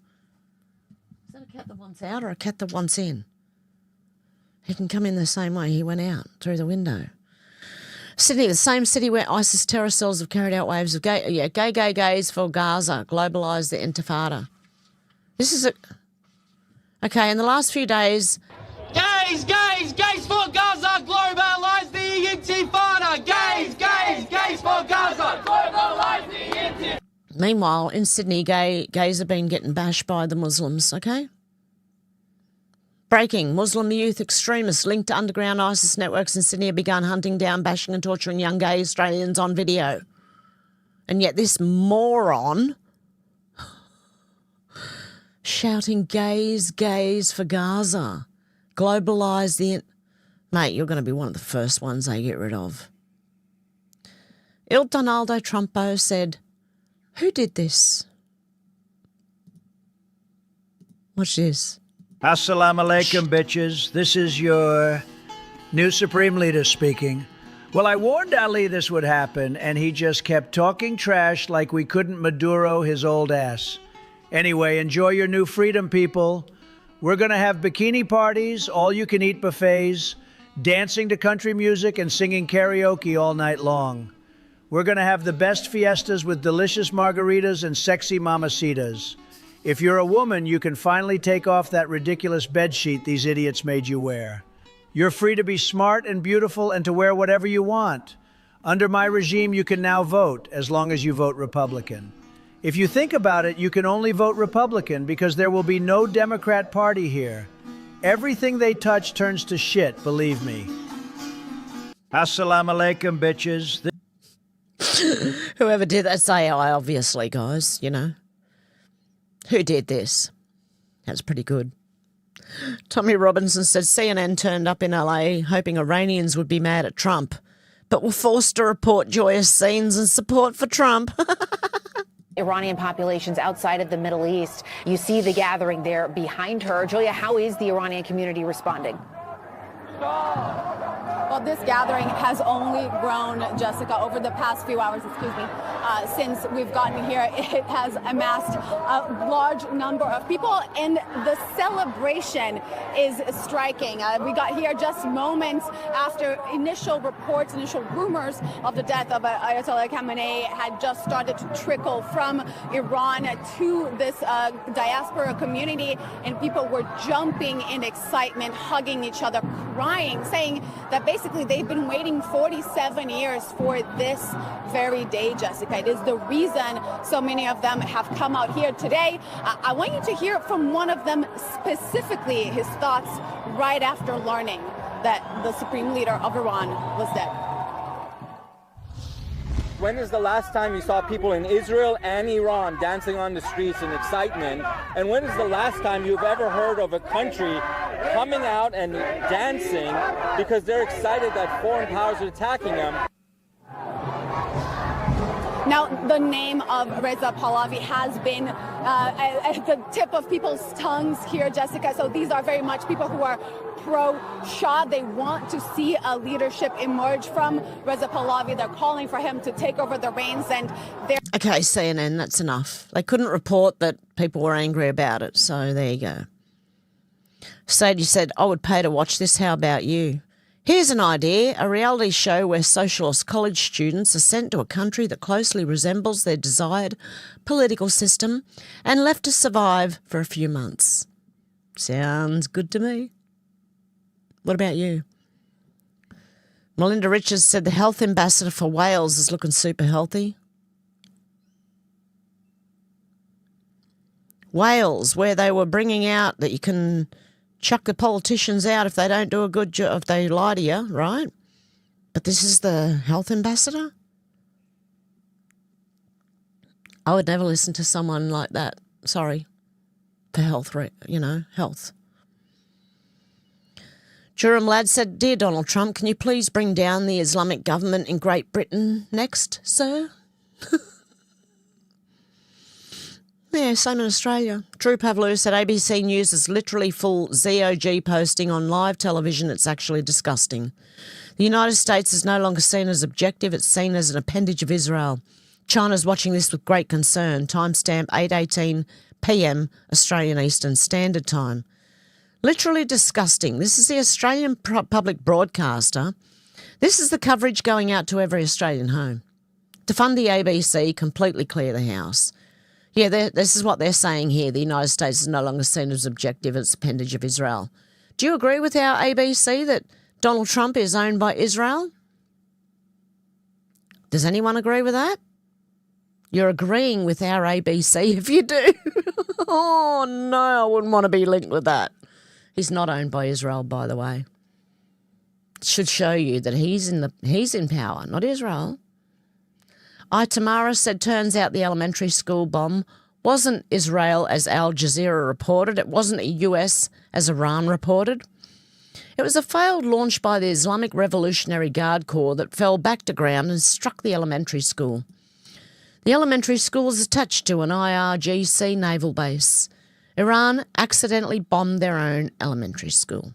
Is that a cat that wants out or a cat that wants in? He can come in the same way he went out, through the window. Sydney, the same city where ISIS terror cells have carried out waves of gays for Gaza, globalise the intifada. This is okay, in the last few days...
Gays for Gaza, globalise the intifada! Gays for Gaza, globalise the intifada!
Meanwhile, in Sydney, gays have been getting bashed by the Muslims, okay? Breaking. Muslim youth extremists linked to underground ISIS networks in Sydney have begun hunting down, bashing and torturing young gay Australians on video. And yet this moron shouting gays for Gaza. Globalise the... Mate, you're going to be one of the first ones they get rid of. Il Donaldo Trumpo said, who did this? Watch this.
Assalamu alaikum, bitches. This is your new Supreme Leader speaking. Well, I warned Ali this would happen, and he just kept talking trash like we couldn't Maduro his old ass. Anyway, enjoy your new freedom, people. We're going to have bikini parties, all-you-can-eat buffets, dancing to country music, and singing karaoke all night long. We're going to have the best fiestas with delicious margaritas and sexy mamacitas. If you're a woman, you can finally take off that ridiculous bedsheet these idiots made you wear. You're free to be smart and beautiful and to wear whatever you want. Under my regime, you can now vote, as long as you vote Republican. If you think about it, you can only vote Republican because there will be no Democrat Party here. Everything they touch turns to shit, believe me. Assalamu alaikum, bitches.
Whoever did that's AI, obviously, guys, you know. Who did this? That's pretty good. Tommy Robinson said CNN turned up in LA hoping Iranians would be mad at Trump, but were forced to report joyous scenes and support for Trump.
Iranian populations outside of the Middle East. You see the gathering there behind her. Julia, how is the Iranian community responding?
Well, this gathering has only grown, Jessica, over the past few hours, since we've gotten here. It has amassed a large number of people, and the celebration is striking. We got here just moments after initial reports, initial rumors of the death of Ayatollah Khamenei had just started to trickle from Iran to this diaspora community, and people were jumping in excitement, hugging each other, crying, saying that basically they've been waiting 47 years for this very day, Jessica. It is the reason so many of them have come out here today. I want you to hear from one of them specifically, his thoughts right after learning that the Supreme Leader of Iran was dead.
When is the last time you saw people in Israel and Iran dancing on the streets in excitement? And when is the last time you've ever heard of a country coming out and dancing because they're excited that foreign powers are attacking them?
Now, the name of Reza Pahlavi has been at the tip of people's tongues here, Jessica. So these are very much people who are pro-Shah. They want to see a leadership emerge from Reza Pahlavi. They're calling for him to take over the reins. And they're...
Okay, CNN, that's enough. They couldn't report that people were angry about it, so there you go. Sadie said, I would pay to watch this. How about you? Here's an idea, a reality show where socialist college students are sent to a country that closely resembles their desired political system and left to survive for a few months. Sounds good to me. What about you? Melinda Richards said the health ambassador for Wales is looking super healthy. Wales, where they were bringing out that you can chuck the politicians out if they don't do a good job, if they lie to you, right? But this is the health ambassador? I would never listen to someone like that. Sorry. For health, health. Durham Lad said, Dear Donald Trump, can you please bring down the Islamic government in Great Britain next, sir? Yeah, same in Australia. Drew Pavlou said ABC News is literally full ZOG posting on live television. It's actually disgusting. The United States is no longer seen as objective. It's seen as an appendage of Israel. China's watching this with great concern. Timestamp 8:18 p.m. Australian Eastern Standard Time. Literally disgusting. This is the Australian public broadcaster This is the coverage going out to every Australian home. To fund the ABC, completely clear the house. Yeah, this is what they're saying here. The United States is no longer seen as objective as appendage of Israel. Do you agree with our ABC that Donald Trump is owned by Israel? Does anyone agree with that? You're agreeing with our ABC if you do. Oh, no, I wouldn't want to be linked with that. He's not owned by Israel, by the way. It should show you that he's in power, not Israel. Tamara said, turns out the elementary school bomb wasn't Israel as Al Jazeera reported. It wasn't the US as Iran reported. It was a failed launch by the Islamic Revolutionary Guard Corps that fell back to ground and struck the elementary school. The elementary school is attached to an IRGC naval base. Iran accidentally bombed their own elementary school.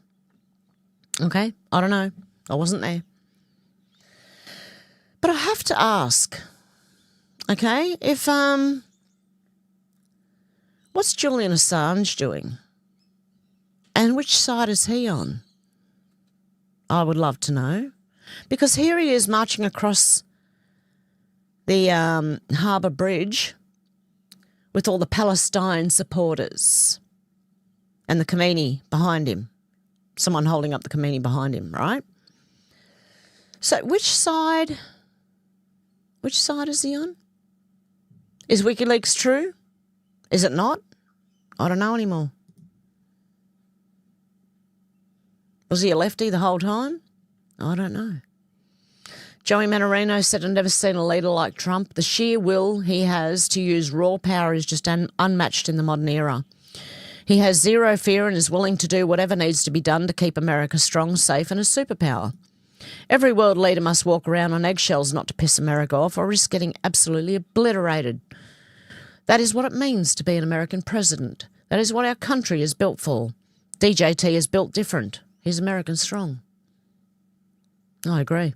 Okay, I don't know. I wasn't there. But I have to ask, okay, if, what's Julian Assange doing? And which side is he on? I would love to know. Because here he is marching across the Harbour Bridge with all the Palestine supporters and the Khomeini behind him. Someone holding up the Khomeini behind him, right? So which side is he on? Is WikiLeaks true? Is it not? I don't know anymore. Was he a lefty the whole time? I don't know. Joey Manarino said, I've never seen a leader like Trump. The sheer will he has to use raw power is just unmatched in the modern era. He has zero fear and is willing to do whatever needs to be done to keep America strong, safe and a superpower. Every world leader must walk around on eggshells not to piss America off or risk getting absolutely obliterated. That is what it means to be an American president. That is what our country is built for. DJT is built different. He's American strong. I agree.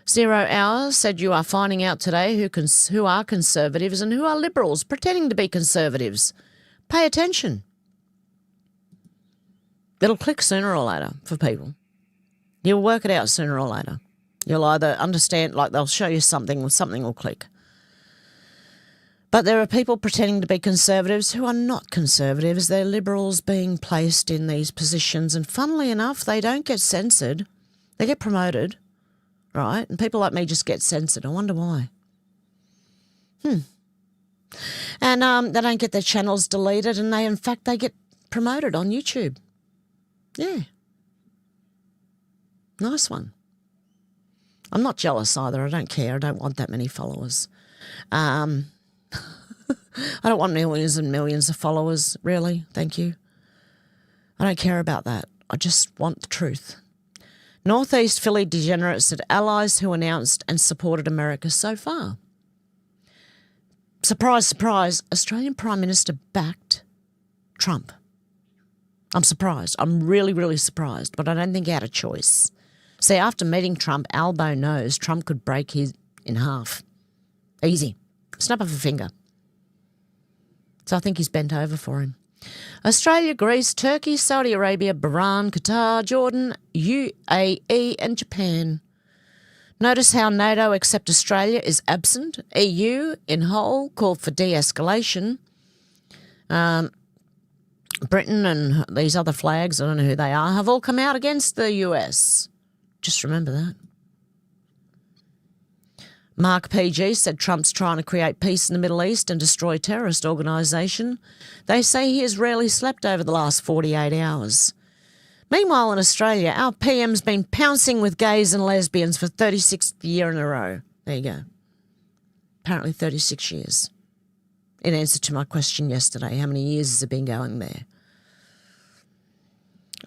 0 Hour said you are finding out today who are conservatives and who are liberals pretending to be conservatives. Pay attention. It'll click sooner or later for people. You'll work it out sooner or later. You'll either understand, like they'll show you something or something will click. But there are people pretending to be conservatives who are not conservatives. They're liberals being placed in these positions. And funnily enough, they don't get censored. They get promoted, right? And people like me just get censored. I wonder why. And they don't get their channels deleted and in fact, they get promoted on YouTube. Yeah. Nice one. I'm not jealous either. I don't care. I don't want that many followers. I don't want millions and millions of followers, really. Thank you. I don't care about that. I just want the truth. Northeast Philly Degenerate said allies who announced and supported America so far. Surprise, surprise, Australian Prime Minister backed Trump. I'm surprised. I'm really, really surprised, but I don't think he had a choice. See, after meeting Trump, Albo knows Trump could break his in half. Easy. Snap of a finger. So I think he's bent over for him. Australia, Greece, Turkey, Saudi Arabia, Bahrain, Qatar, Jordan, UAE and Japan. Notice how NATO, except Australia, is absent. EU, in whole, called for de-escalation. Britain and these other flags, I don't know who they are, have all come out against the US. Just remember that. Mark PG said Trump's trying to create peace in the Middle East and destroy terrorist organisation. They say he has rarely slept over the last 48 hours. Meanwhile, in Australia, our PM's been pouncing with gays and lesbians for 36th year in a row. There you go. Apparently 36 years. In answer to my question yesterday, how many years has it been going there?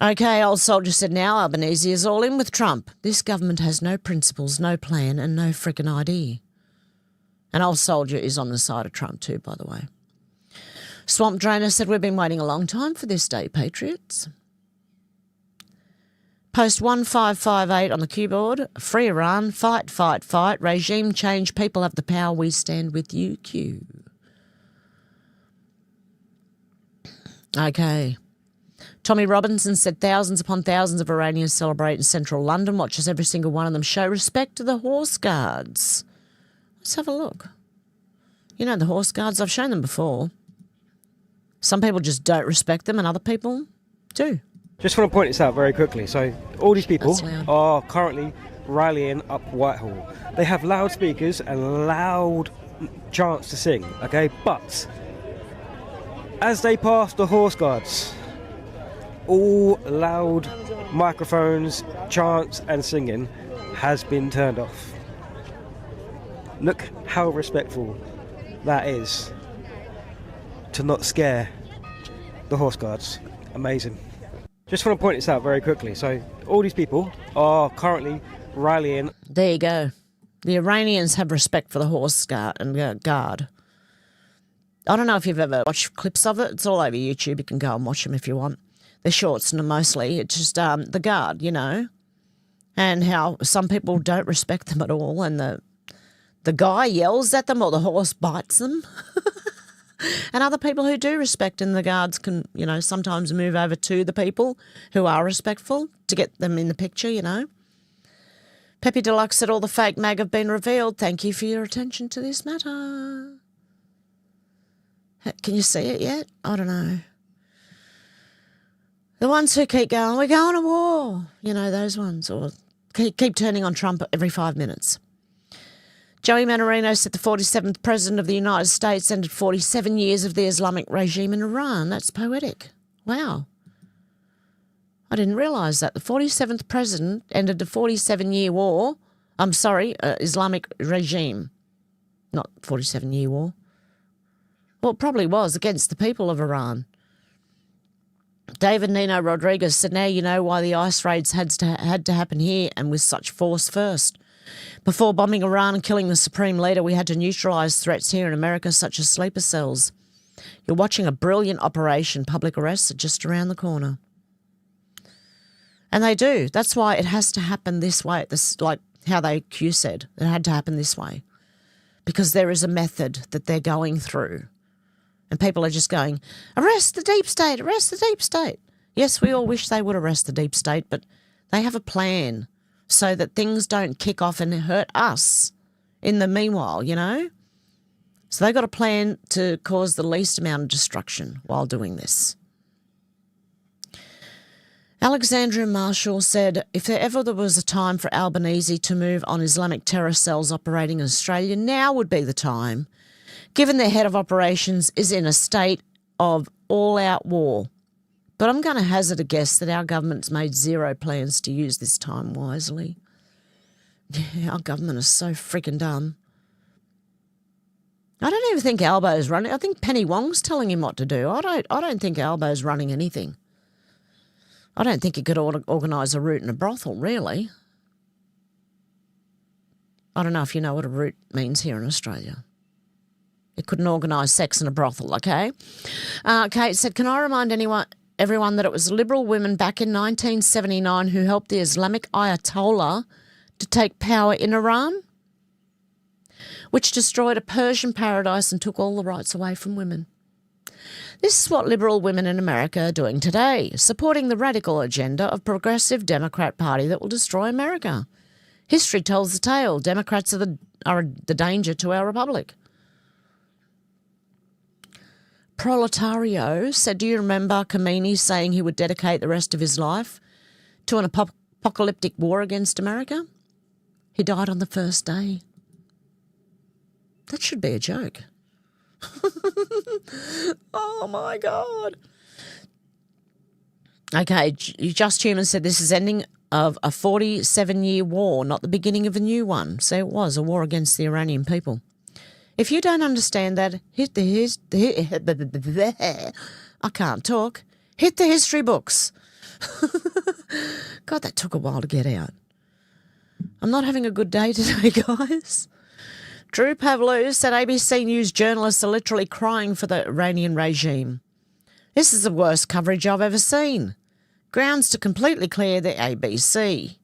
Okay, Old Soldier said, now Albanese is all in with Trump. This government has no principles, no plan and no frickin' idea. And Old Soldier is on the side of Trump too, by the way. Swamp Drainer said, we've been waiting a long time for this day, Patriots. Post 1558 on the keyboard. Free Iran, fight, fight, fight. Regime change, people have the power, we stand with you, Q. Okay. Tommy Robinson said thousands upon thousands of Iranians celebrate in central London. Watches every single one of them show respect to the horse guards. Let's have a look. You know the horse guards, I've shown them before. Some people just don't respect them and other people do.
Just want to point this out very quickly. So all these people are currently rallying up Whitehall. They have loudspeakers and loud chants to sing, okay? But as they pass the horse guards, all loud microphones, chants and singing has been turned off. Look how respectful that is to not scare the horse guards. Amazing. Just want to point this out very quickly. So all these people are currently rallying.
There you go. The Iranians have respect for the horse guard and guard. I don't know if you've ever watched clips of it. It's all over YouTube. You can go and watch them if you want. They're shorts mostly. It's just the guard, you know, and how some people don't respect them at all, and the guy yells at them or the horse bites them. And other people who do respect, and the guards can, you know, sometimes move over to the people who are respectful to get them in the picture, you know. Pepe Deluxe said all the fake mag have been revealed. Thank you for your attention to this matter. Can you see it yet? I don't know. The ones who keep going, we're going to war, you know, those ones, or keep turning on Trump every 5 minutes. Joey Manorino said the 47th President of the United States ended 47 years of the Islamic regime in Iran. That's poetic. Wow. I didn't realise that. The 47th President ended the 47-year war. Islamic regime. Not 47-year war. Well, it probably was against the people of Iran. David Nino Rodriguez said, now you know why the ICE raids had to happen here and with such force first. Before bombing Iran and killing the Supreme Leader, we had to neutralise threats here in America, such as sleeper cells. You're watching a brilliant operation. Public arrests are just around the corner. And they do. That's why it has to happen this way, like how Q said. It had to happen this way. Because there is a method that they're going through. And people are just going, arrest the deep state, arrest the deep state. Yes, we all wish they would arrest the deep state, but they have a plan so that things don't kick off and hurt us in the meanwhile, you know? So they got a plan to cause the least amount of destruction while doing this. Alexandra Marshall said, if there was a time for Albanese to move on Islamic terror cells operating in Australia, now would be the time, given their head of operations is in a state of all-out war. But I'm going to hazard a guess that our government's made zero plans to use this time wisely. Yeah, our government is so freaking dumb. I don't even think Albo's running. I think Penny Wong's telling him what to do. I don't think Albo's running anything. I don't think he could organise a route in a brothel, really. I don't know if you know what a route means here in Australia. It couldn't organise sex in a brothel, okay? Kate said, can I remind everyone that it was liberal women back in 1979 who helped the Islamic Ayatollah to take power in Iran, which destroyed a Persian paradise and took all the rights away from women. This is what liberal women in America are doing today, supporting the radical agenda of progressive Democrat Party that will destroy America. History tells the tale. Democrats are the danger to our republic. Proletario said, do you remember Khomeini saying he would dedicate the rest of his life to an apocalyptic war against America? He died on the first day. That should be a joke. Oh, my God. Okay, Just Human said this is ending of a 47-year war, not the beginning of a new one. So it was a war against the Iranian people. If you don't understand that, I can't talk. Hit the history books. God, that took a while to get out. I'm not having a good day today, guys. Drew Pavlou said ABC News journalists are literally crying for the Iranian regime. This is the worst coverage I've ever seen. Grounds to completely clear the ABC.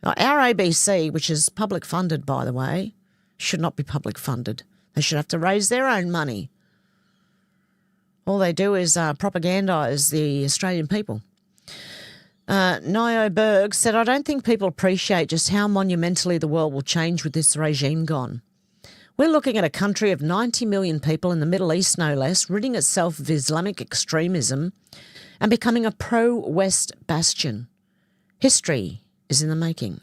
Now, our ABC, which is public funded, by the way, should not be public funded. They should have to raise their own money. All they do is propagandise the Australian people. Nio Berg said, I don't think people appreciate just how monumentally the world will change with this regime gone. We're looking at a country of 90 million people in the Middle East, no less, ridding itself of Islamic extremism and becoming a pro-West bastion. History is in the making.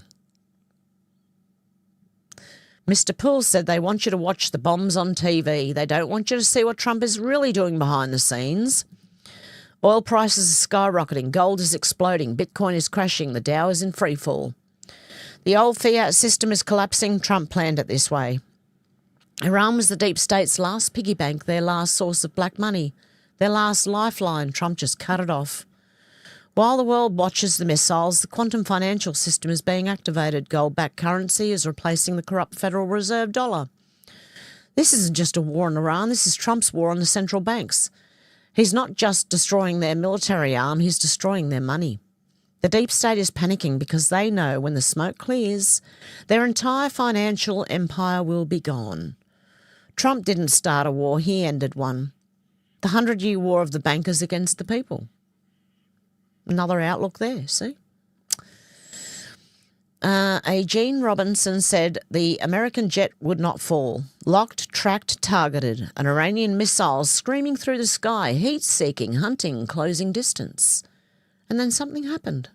Mr. Poole said they want you to watch the bombs on TV. They don't want you to see what Trump is really doing behind the scenes. Oil prices are skyrocketing. Gold is exploding. Bitcoin is crashing. The Dow is in free fall. The old fiat system is collapsing. Trump planned it this way. Iran was the deep state's last piggy bank, their last source of black money, their last lifeline. Trump just cut it off. While the world watches the missiles, the quantum financial system is being activated. Gold-backed currency is replacing the corrupt Federal Reserve dollar. This isn't just a war in Iran. This is Trump's war on the central banks. He's not just destroying their military arm, he's destroying their money. The deep state is panicking because they know when the smoke clears, their entire financial empire will be gone. Trump didn't start a war, he ended one. The 100-year war of the bankers against the people. Another outlook there, see? A Gene Robinson said the American jet would not fall. Locked, tracked, targeted. An Iranian missile screaming through the sky, heat-seeking, hunting, closing distance. And then something happened.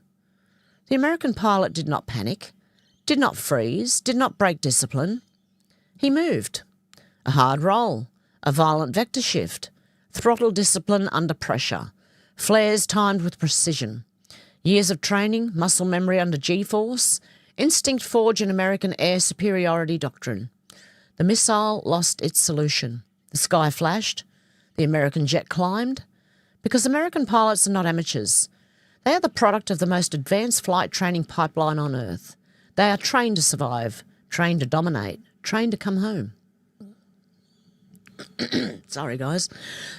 The American pilot did not panic, did not freeze, did not break discipline. He moved. A hard roll, a violent vector shift, throttle discipline under pressure, flares timed with precision, years of training, muscle memory under G-force, instinct forge an American air superiority doctrine. The missile lost its solution. The sky flashed. The American jet climbed. Because American pilots are not amateurs. They are the product of the most advanced flight training pipeline on Earth. They are trained to survive, trained to dominate, trained to come home. Sorry, guys.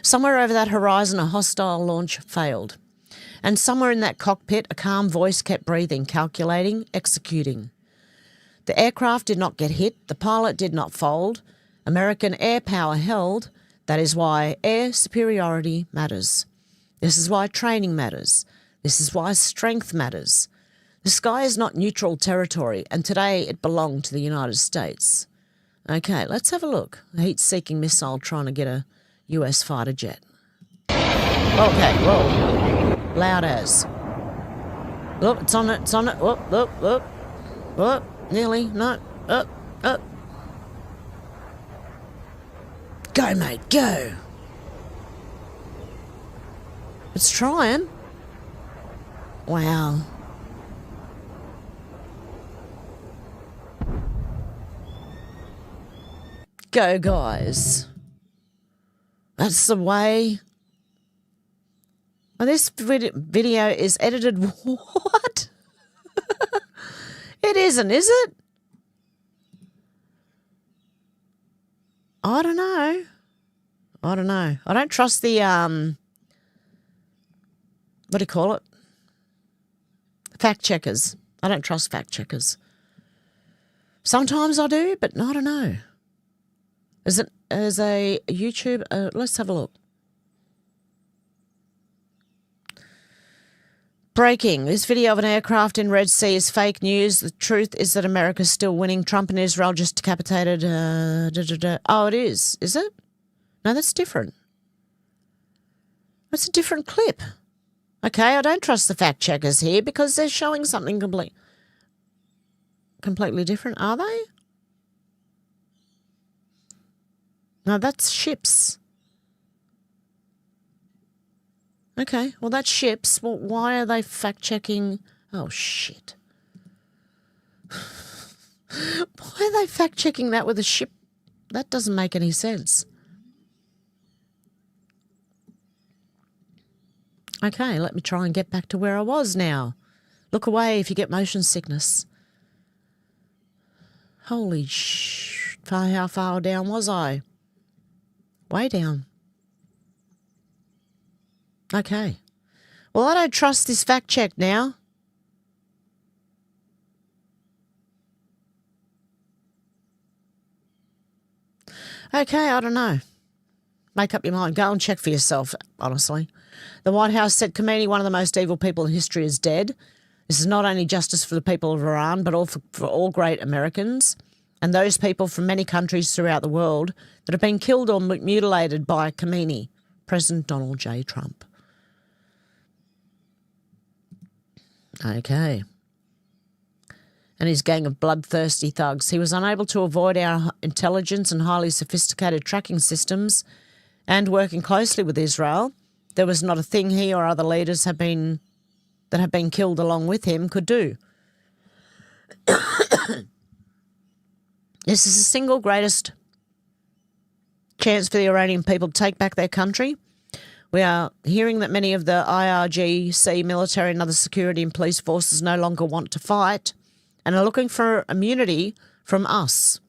Somewhere over that horizon, a hostile launch failed. And somewhere in that cockpit, a calm voice kept breathing, calculating, executing. The aircraft did not get hit. The pilot did not fold. American air power held. That is why air superiority matters. This is why training matters. This is why strength matters. The sky is not neutral territory, and today it belonged to the United States. Okay, let's have a look. A heat-seeking missile trying to get a US fighter jet. Okay, whoa. Loud as. Look, it's on it, it's on it. Whoop, whoop, whoop. Whoop, nearly, no, up, up. Go, mate, go. It's trying. Wow. Go, guys. That's the way. Oh, this video is edited. What? It isn't, is it? I don't know. I don't know. I don't trust the, what do you call it? Fact checkers. I don't trust fact checkers. Sometimes I do, but I don't know. Is it as a YouTube? Let's have a look. Breaking. This video of an aircraft in Red Sea is fake news. The truth is that America's still winning. Trump and Israel just decapitated. Oh, it is. Is it? No, that's different. That's a different clip. Okay, I don't trust the fact checkers here because they're showing something completely different. Are they? No, that's ships. Okay, well, that's ships. Well, why are they fact-checking? Oh, shit. Why are they fact-checking that with a ship? That doesn't make any sense. Okay, let me try and get back to where I was now. Look away if you get motion sickness. Holy sh... How far down was I? Way down. Okay. Well, I don't trust this fact check now. Okay, I don't know. Make up your mind. Go and check for yourself, honestly. The White House said Khomeini, one of the most evil people in history, is dead. This is not only justice for the people of Iran, but for all great Americans and those people from many countries throughout the world that have been killed or mutilated by Khomeini. President Donald J. Trump. Okay. And his gang of bloodthirsty thugs. He was unable to avoid our intelligence and highly sophisticated tracking systems, and working closely with Israel, there was not a thing he or other leaders that have been killed along with him could do. This is the single greatest chance for the Iranian people to take back their country. We are hearing that many of the IRGC military and other security and police forces no longer want to fight and are looking for immunity from us.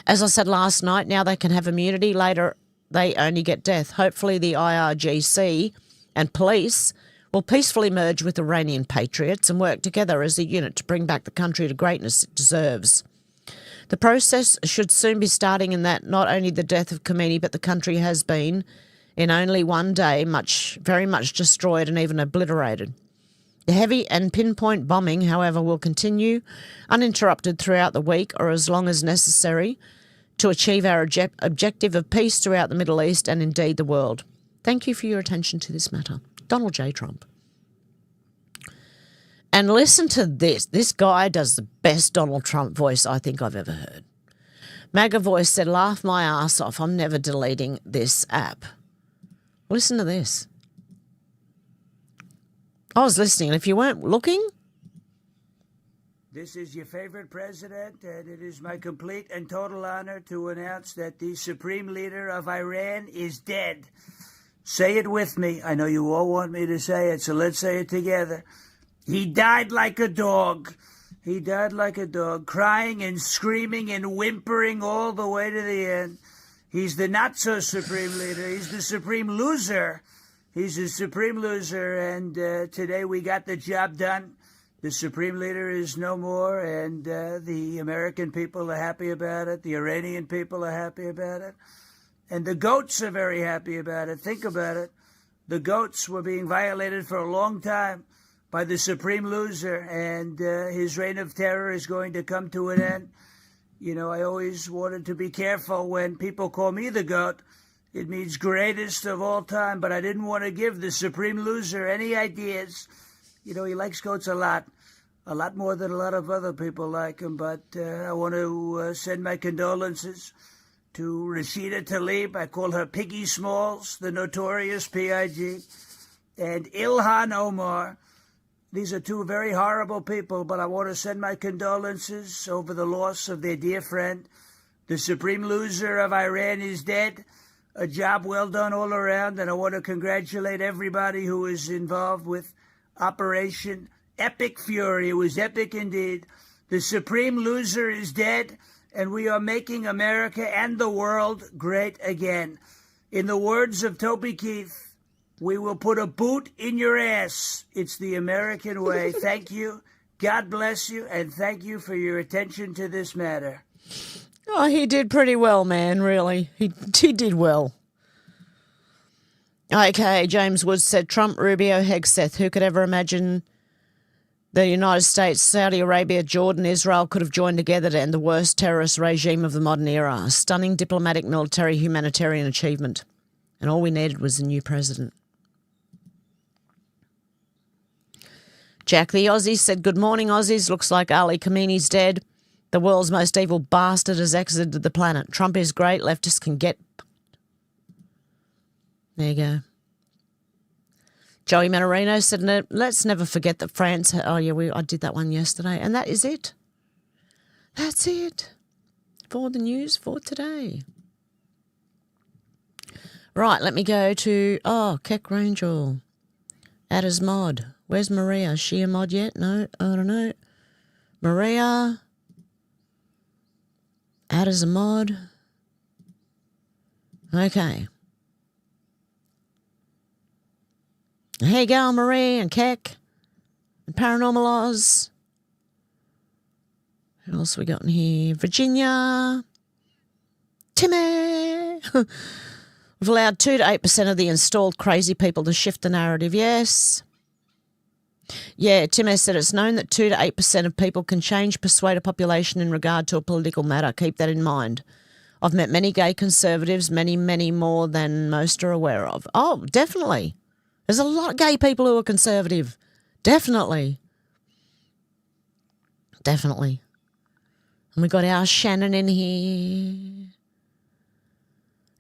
As I said last night, now they can have immunity. Later, they only get death. Hopefully the IRGC and police will peacefully merge with Iranian patriots and work together as a unit to bring back the country to greatness it deserves. The process should soon be starting in that not only the death of Khomeini, but the country has been, in only one day, very much destroyed and even obliterated. The heavy and pinpoint bombing, however, will continue uninterrupted throughout the week or as long as necessary to achieve our objective of peace throughout the Middle East and indeed the world. Thank you for your attention to this matter. Donald J. Trump. And listen to this. This guy does the best Donald Trump voice I think I've ever heard. MAGA voice said, laugh my ass off. I'm never deleting this app. Listen to this. I was listening, and if you weren't looking...
This is your favorite president, and it is my complete and total honor to announce that the supreme leader of Iran is dead. Say it with me. I know you all want me to say it, so let's say it together. He died like a dog. He died like a dog, crying and screaming and whimpering all the way to the end. He's the not-so-supreme leader. He's the supreme loser. He's the supreme loser, and today we got the job done. The supreme leader is no more, and the American people are happy about it. The Iranian people are happy about it. And the goats are very happy about it. Think about it. The goats were being violated for a long time by the supreme loser, and his reign of terror is going to come to an end. You know, I always wanted to be careful when people call me the goat. It means greatest of all time, but I didn't want to give the supreme loser any ideas. You know, he likes goats a lot more than a lot of other people like him, but I want to send my condolences to Rashida Tlaib. I call her Piggy Smalls, the notorious P.I.G., and Ilhan Omar. These are two very horrible people, but I want to send my condolences over the loss of their dear friend. The supreme loser of Iran is dead. A job well done all around, and I want to congratulate everybody who was involved with Operation Epic Fury. It was epic indeed. The supreme loser is dead, and we are making America and the world great again. In the words of Toby Keith, we will put a boot in your ass. It's the American way. Thank you. God bless you, and thank you for your attention to this matter.
Oh, he did pretty well, man, really. He did well. Okay, James Woods said, Trump, Rubio, Hegseth. Who could ever imagine the United States, Saudi Arabia, Jordan, Israel could have joined together to end the worst terrorist regime of the modern era? A stunning diplomatic, military, humanitarian achievement. And all we needed was a new president. Jack the Aussie said, good morning, Aussies. Looks like Ali Khamenei's dead. The world's most evil bastard has exited the planet. Trump is great. Leftists can get... There you go. Joey Manarino said, let's never forget that France... Oh, yeah, I did that one yesterday. And that is it. That's it for the news for today. Right, let me go to... Oh, Keck Rangel. Adder's Mod. Where's Maria? Is she a mod yet? No, I don't know. Maria. Add as a mod. Okay. Hey, Gal Marie and Keck and Paranormal Oz. Who else we got in here? Virginia. Timmy. We've allowed 2 to 8% of the installed crazy people to shift the narrative. Yes. Yeah, Tim has said it's known that 2 to 8% of people can change, persuade a population in regard to a political matter. Keep that in mind. I've met many gay conservatives, many, many more than most are aware of. Oh, definitely. There's a lot of gay people who are conservative. Definitely. Definitely. And we got our Shannon in here.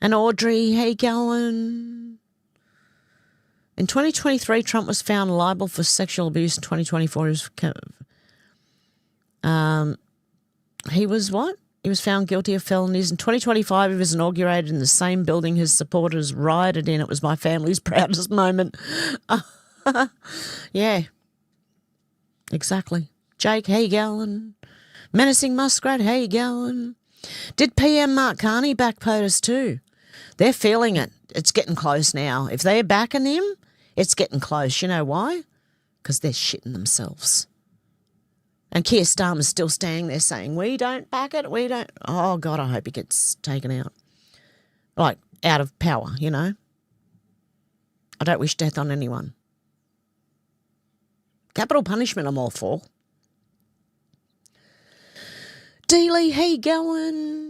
And Audrey, how you going? In 2023, Trump was found liable for sexual abuse. In 2024, he was what? He was found guilty of felonies. In 2025, he was inaugurated in the same building his supporters rioted in. It was my family's proudest moment. Yeah. Exactly. Jake, how you going? Menacing Muskrat, how you going? Did PM Mark Carney back POTUS too? They're feeling it. It's getting close now. If they're backing him, it's getting close. You know why? Because they're shitting themselves. And Keir Starmer's still standing there saying, we don't back it, we don't. Oh, God, I hope he gets taken out. Like, out of power, you know. I don't wish death on anyone. Capital punishment I'm all for. Dealey, how you going?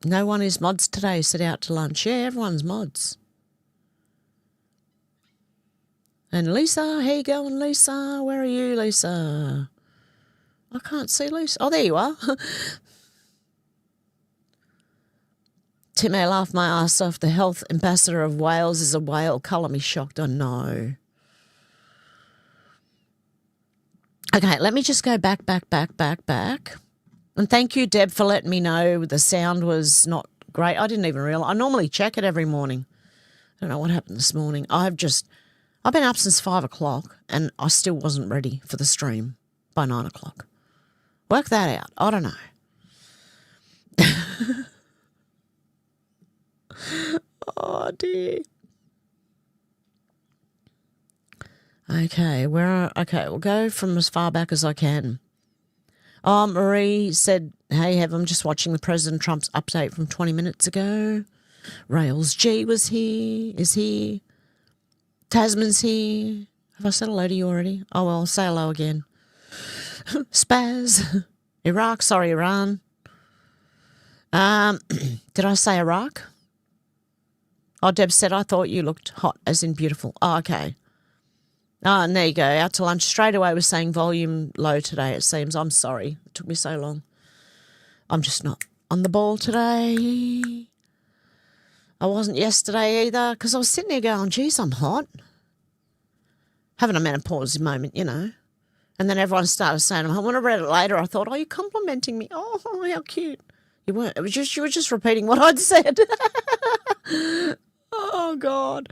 No one is mods today, set out to lunch. Yeah, everyone's mods. And Lisa, how you going, Lisa? Where are you, Lisa? I can't see Lisa. Oh, there you are. Tim, I laughed my ass off. The health ambassador of Wales is a whale. Colour me shocked. I know. Okay, let me just go back. And thank you, Deb, for letting me know the sound was not great. I didn't even realise. I normally check it every morning. I don't know what happened this morning. I've been up since 5 o'clock and I still wasn't ready for the stream by 9 o'clock. Work that out. I don't know. Oh, dear. Okay, we'll go from as far back as I can. Oh, Marie said, hey, I'm just watching the President Trump's update from 20 minutes ago. Rails G is here. Tasman's here. Have I said hello to you already? Oh, well, say hello again. Spaz. Iraq, sorry, Iran. Did I say Iraq? Oh, Deb said, I thought you looked hot, as in beautiful. Oh, okay. Oh, and there you go. Out to lunch straight away was saying volume low today, it seems. I'm sorry. It took me so long. I'm just not on the ball today. I wasn't yesterday either because I was sitting there going, geez, I'm hot. Having a menopause moment, you know. And then everyone started saying, when I read it later, I thought, oh, you're complimenting me. Oh, how cute. You weren't. You were just repeating what I'd said. Oh, God.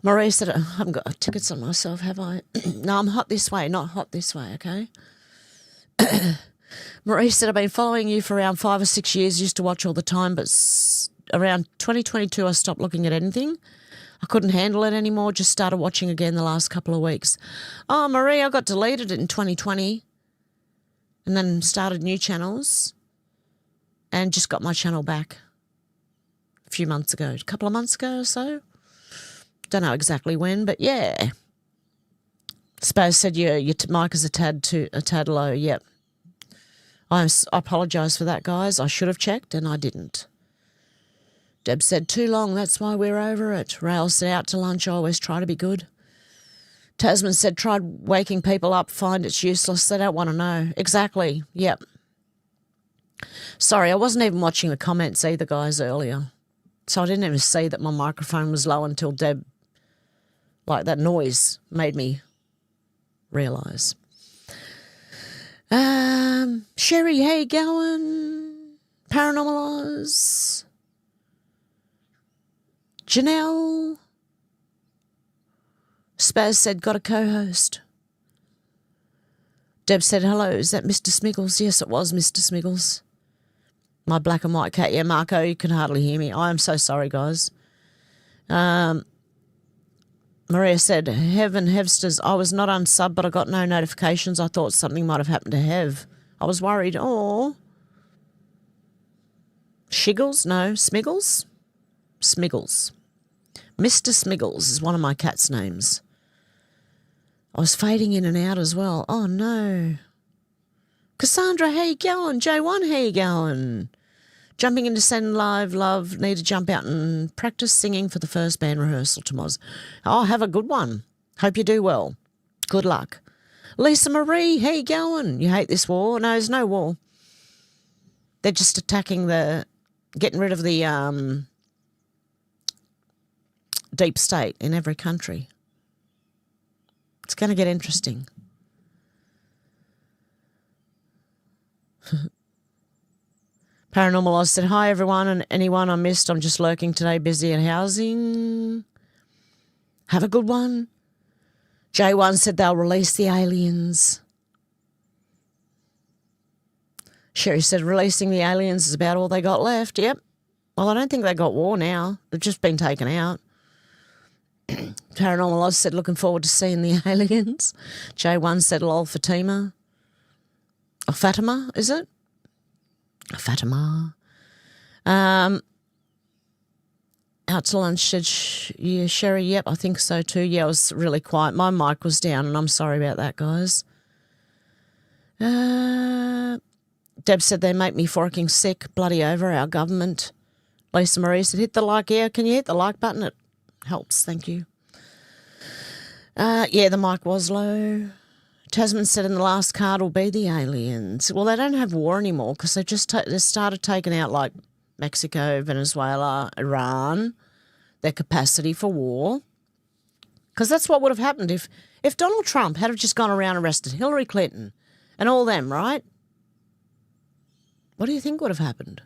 Marie said, I haven't got tickets on myself, have I? No, I'm hot this way, not hot this way, okay? Marie said, I've been following you for around 5 or 6 years, used to watch all the time, but around 2022 I stopped looking at anything. I couldn't handle it anymore, just started watching again the last couple of weeks. Oh, Marie, I got deleted in 2020 and then started new channels and just got my channel back a few months ago, a couple of months ago or so. Don't know exactly when, but yeah. Spaz said your mic is a tad low. Yep. I apologise for that, guys. I should have checked and I didn't. Deb said too long. That's why we're over it. Rail said out to lunch. I always try to be good. Tasman said tried waking people up. Find it's useless. They don't want to know. Exactly. Yep. Sorry, I wasn't even watching the comments either, guys, earlier. So I didn't even see that my microphone was low until Deb, like that noise, made me realise. Sherry, how you going? Paranormal Oz. Janelle. Spaz said, got a co-host. Deb said, hello, is that Mr. Smiggles? Yes, it was Mr. Smiggles. My black and white cat. Yeah, Marco, you can hardly hear me. I am so sorry, guys. Marie Maria said, Heaven Hevsters, I was not unsubbed, but I got no notifications. I thought something might have happened to Hev. I was worried. Oh. Shiggles? No. Smiggles? Smiggles. Mr. Smiggles is one of my cat's names. I was fading in and out as well. Oh, no. Cassandra, how you going? J1, how you going? Jumping into Send Live, love. Need to jump out and practice singing for the first band rehearsal tomorrow. Oh, have a good one. Hope you do well. Good luck. Lisa Marie, how you going? You hate this war? No, there's no war. They're just attacking getting rid of the deep state in every country. It's going to get interesting. Paranormal Oz said, hi everyone and anyone I missed. I'm just lurking today, busy at housing. Have a good one. J1 said they'll release the aliens. Sherry said releasing the aliens is about all they got left. Yep. Well, I don't think they got war now. They've just been taken out. Paranormal Oz said looking forward to seeing the aliens. J1 said lol Fatima. Or Fatima, is it? Fatima. Out to lunch said, yeah, Sherry, yep, I think so too. Yeah, it was really quiet. My mic was down and I'm sorry about that, guys. Deb said they make me forking sick, bloody over our government. Lisa Marie said, hit the like. Yeah, can you hit the like button? It helps, thank you. Yeah, the mic was low. Tasman said in the last card will be the aliens. Well, they don't have war anymore because they just they started taking out like Mexico, Venezuela, Iran, their capacity for war. Because that's what would have happened if Donald Trump had just gone around and arrested Hillary Clinton and all them, right? What do you think would have happened?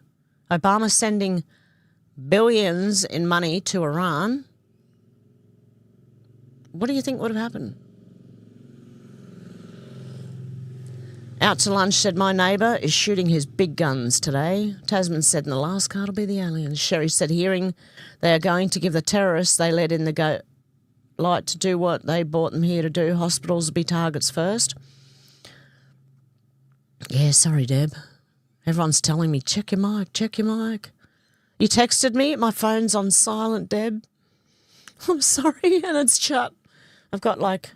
Obama sending billions in money to Iran. What do you think would have happened? Out to lunch said, my neighbour is shooting his big guns today. Tasman said, in the last card will be the aliens. Sherry said, hearing they are going to give the terrorists they let in the light to do what they brought them here to do. Hospitals will be targets first. Yeah, sorry, Deb. Everyone's telling me, check your mic, check your mic. You texted me, my phone's on silent, Deb. I'm sorry, and it's shut. I've got like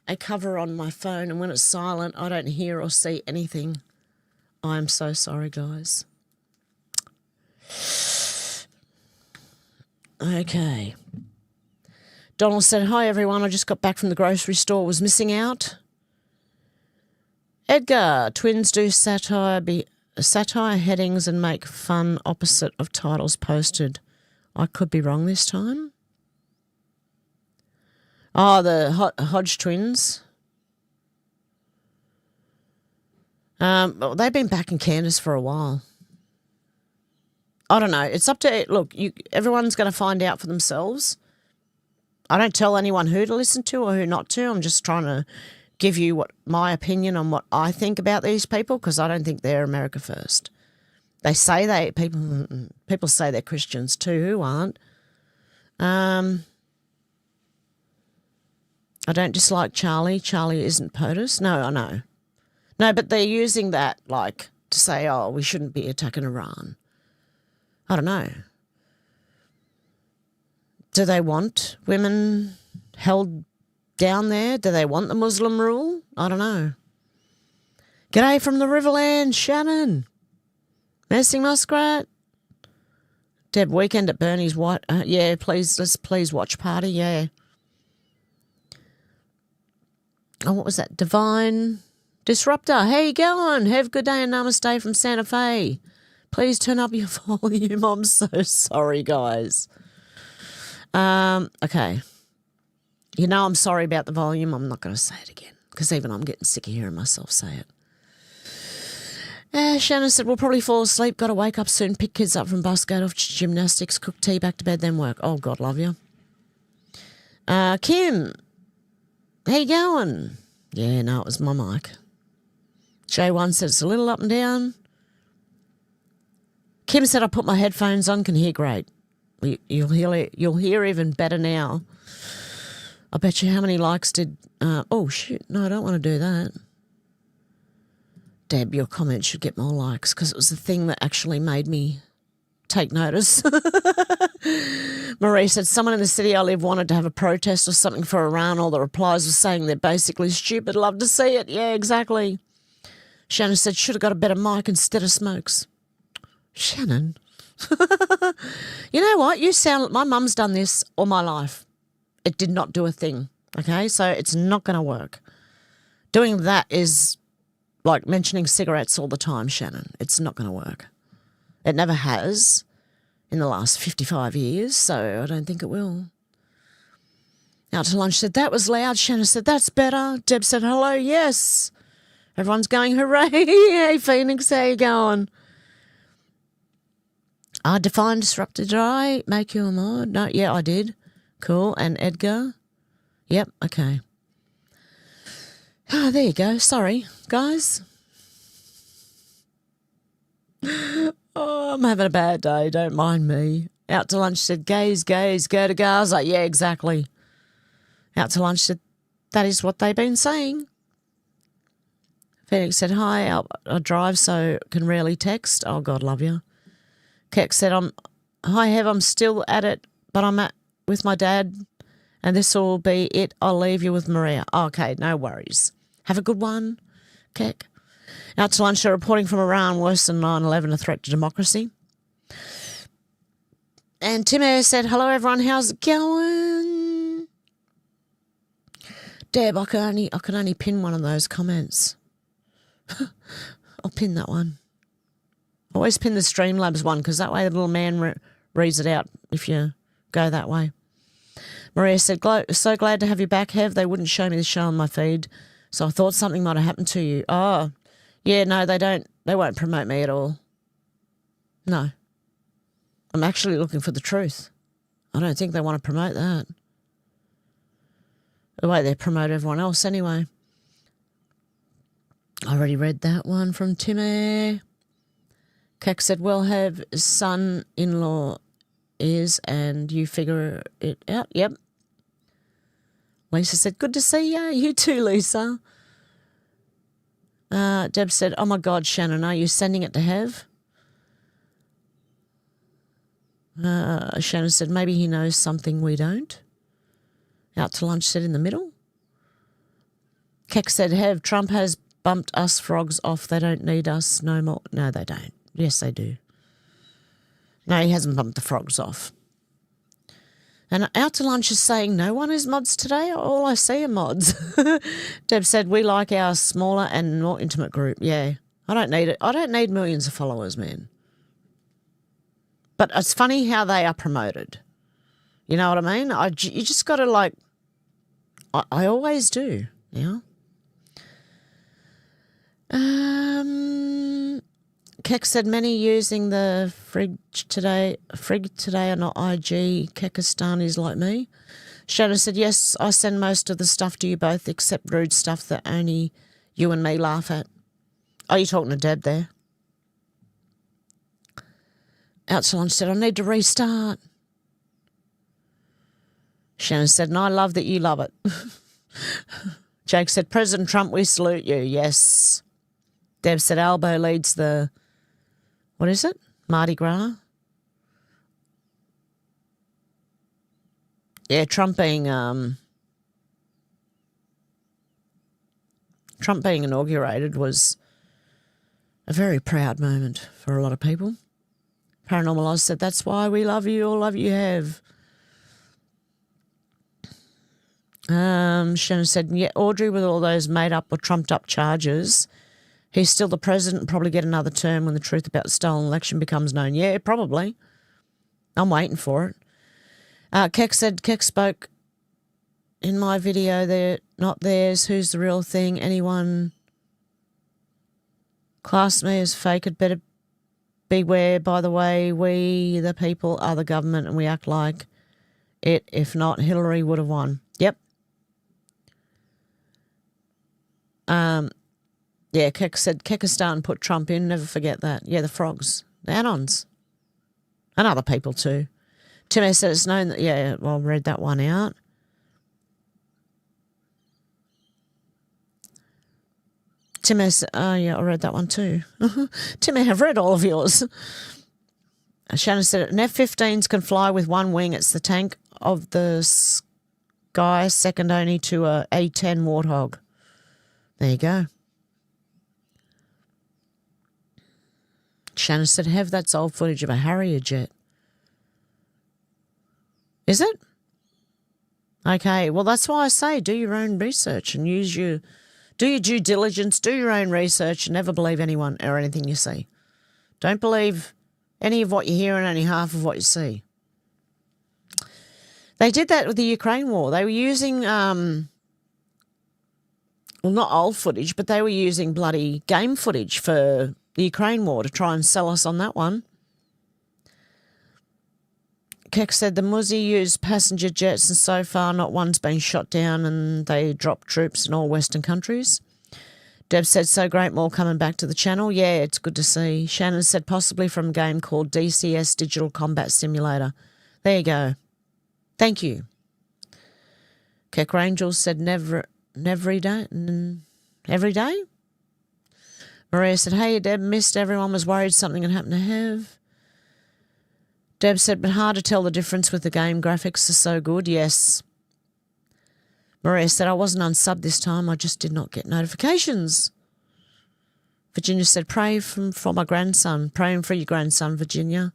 a cover on my phone, and when it's silent, I don't hear or see anything. I'm so sorry, guys. Okay. Donald said, hi, everyone. I just got back from the grocery store. Was missing out. Edgar, twins do satire headings and make fun opposite of titles posted. I could be wrong this time. Oh, the Hodge twins. Well, they've been backing Candace for a while. I don't know. It's up to, look, everyone's going to find out for themselves. I don't tell anyone who to listen to or who not to. I'm just trying to give you my opinion on what I think about these people, because I don't think they're America first. They say people say they're Christians too, who aren't. I don't dislike Charlie. Charlie isn't POTUS. No, I know. No, but they're using that like to say, oh, we shouldn't be attacking Iran. I don't know. Do they want women held down there? Do they want the Muslim rule? I don't know. G'day from the Riverland, Shannon. Nursing Muskrat. Deb, weekend at Bernie's. What? Yeah, please watch party. Yeah. Oh, what was that? Divine Disruptor. How you going? Have a good day and namaste from Santa Fe. Please turn up your volume. I'm so sorry, guys. Okay. You know I'm sorry about the volume. I'm not going to say it again because even I'm getting sick of hearing myself say it. Shannon said, we'll probably fall asleep. Got to wake up soon, pick kids up from bus, go off to gymnastics, cook tea, back to bed, then work. Oh, God love you. Kim, how you going? Yeah, no, it was my mic. J1 said it's a little up and down. Kim said I put my headphones on, can hear great. You'll hear even better now. I bet you how many likes did... oh, shit. No, I don't want to do that. Deb, your comment should get more likes because it was the thing that actually made me take notice. Marie said, someone in the city I live wanted to have a protest or something for Iran. All the replies were saying they're basically stupid. Love to see it. Yeah, exactly. Shannon said, should have got a better mic instead of smokes. Shannon. You know what? You sound... My mum's done this all my life. It did not do a thing. Okay? So it's not going to work. Doing that is like mentioning cigarettes all the time, Shannon. It's not going to work. It never has in the last 55 years, so I don't think it will. Out to lunch said, that was loud. Shannon said, that's better. Deb said, hello, yes. Everyone's going, hooray. Hey, Phoenix, how you going? Define disrupted. Did I make you a mod? No, yeah, I did. Cool. And Edgar? Yep, okay. Oh, there you go. Sorry, guys. Oh, I'm having a bad day. Don't mind me. Out to lunch said, gays, go to Gaza. Yeah, exactly. Out to lunch said, that is what they've been saying. Phoenix said, hi, I drive so can rarely text. Oh, God love you. Keck said, hi, Hev, I'm still at it, but I'm with my dad, and this will be it. I'll leave you with Maria. Okay, no worries. Have a good one, Keck. Out to lunch, reporting from Iran, worse than 9/11, a threat to democracy. And Tim Eyre said, hello, everyone, how's it going? Deb, I can only pin one of those comments. I'll pin that one. Always pin the Streamlabs one because that way the little man reads it out if you go that way. Maria said, so glad to have you back, Hev. They wouldn't show me the show on my feed, so I thought something might have happened to you. Oh, yeah, no, they don't. They won't promote me at all. No. I'm actually looking for the truth. I don't think they want to promote that. The way they promote everyone else anyway. I already read that one from Timmy. Keck said, well, have son-in-law is and you figure it out. Yep. Lisa said, good to see you. You too, Lisa. Deb said, oh, my God, Shannon, are you sending it to Hev? Shannon said, maybe he knows something we don't. Out to lunch said, in the middle. Keck said, Hev, Trump has bumped us frogs off. They don't need us no more. No, they don't. Yes, they do. No, he hasn't bumped the frogs off. And Out to Lunch is saying, no one is mods today. All I see are mods. Deb said, we like our smaller and more intimate group. Yeah, I don't need it. I don't need millions of followers, man. But it's funny how they are promoted. You know what I mean? You just got to like, I always do, yeah. Keck said many using the frig today are not IG Kekistanis like me. Shannon said, yes, I send most of the stuff to you both except rude stuff that only you and me laugh at. Are you talking to Deb there? Out to lunch said, I need to restart. Shannon said, and I love that you love it. Jake said, President Trump, we salute you. Yes. Deb said, Albo leads the, what is it? Mardi Gras? Yeah, Trump being inaugurated was a very proud moment for a lot of people. Paranormal Oz said, that's why we love you, all love you have. Shannon said, yeah, Audrey with all those made up or trumped up charges, he's still the president and probably get another term when the truth about the stolen election becomes known. Yeah, probably. I'm waiting for it. Keck said, Keck spoke in my video, they're not theirs. Who's the real thing? Anyone class me as fake, had better beware. By the way, we, the people, are the government and we act like it. If not, Hillary would have won. Yep. Yeah, Keck said Kekistan put Trump in. Never forget that. Yeah, the frogs, the Anons, and other people too. Tim said it's known that, yeah, well, read that one out. Tim S. Yeah, I read that one too. Tim, I've read all of yours. Shannon said, an F-15s can fly with one wing. It's the tank of the sky, second only to a A-10 Warthog. There you go. Shannon said, Hev, that's old footage of a Harrier jet. Is it? Okay, well, that's why I say do your own research and do your due diligence, do your own research, and never believe anyone or anything you see. Don't believe any of what you hear and only half of what you see. They did that with the Ukraine war. They were using, well, not old footage, but they were using bloody game footage for the Ukraine war to try and sell us on that one. Keck said the Muzzy used passenger jets and so far not one's been shot down and they dropped troops in all Western countries. Deb said, so great, more coming back to the channel. Yeah, it's good to see. Shannon said possibly from a game called DCS, Digital Combat Simulator. There you go. Thank you. Keck Rangel said never every day. Every day? Maria said, hey, Deb, missed. Everyone was worried something had happened to Hev. Deb said, but hard to tell the difference with the game. Graphics are so good. Yes. Maria said, I wasn't unsubbed this time. I just did not get notifications. Virginia said, pray for my grandson. Praying for your grandson, Virginia.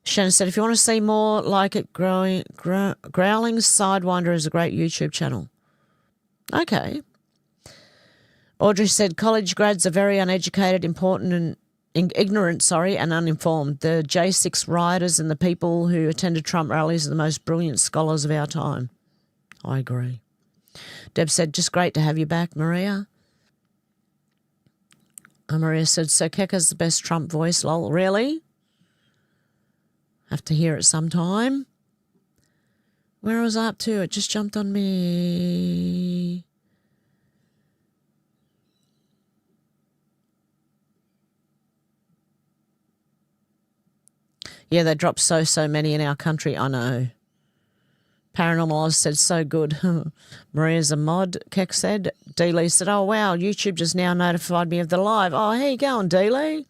Shannon said, if you want to see more like it, Growling Sidewinder is a great YouTube channel. Okay. Audrey said, college grads are very uneducated, ignorant, and uninformed. The J6 rioters and the people who attended Trump rallies are the most brilliant scholars of our time. I agree. Deb said, just great to have you back, Maria. And Maria said, so Keka's the best Trump voice, lol. Really? Have to hear it sometime. Where was I up to? It just jumped on me. Yeah, they dropped so many in our country. I know. Paranormal Oz said, so good. Maria's a mod, Keck said. D-Lee said, oh, wow, YouTube just now notified me of the live. Oh, how you going, D-Lee?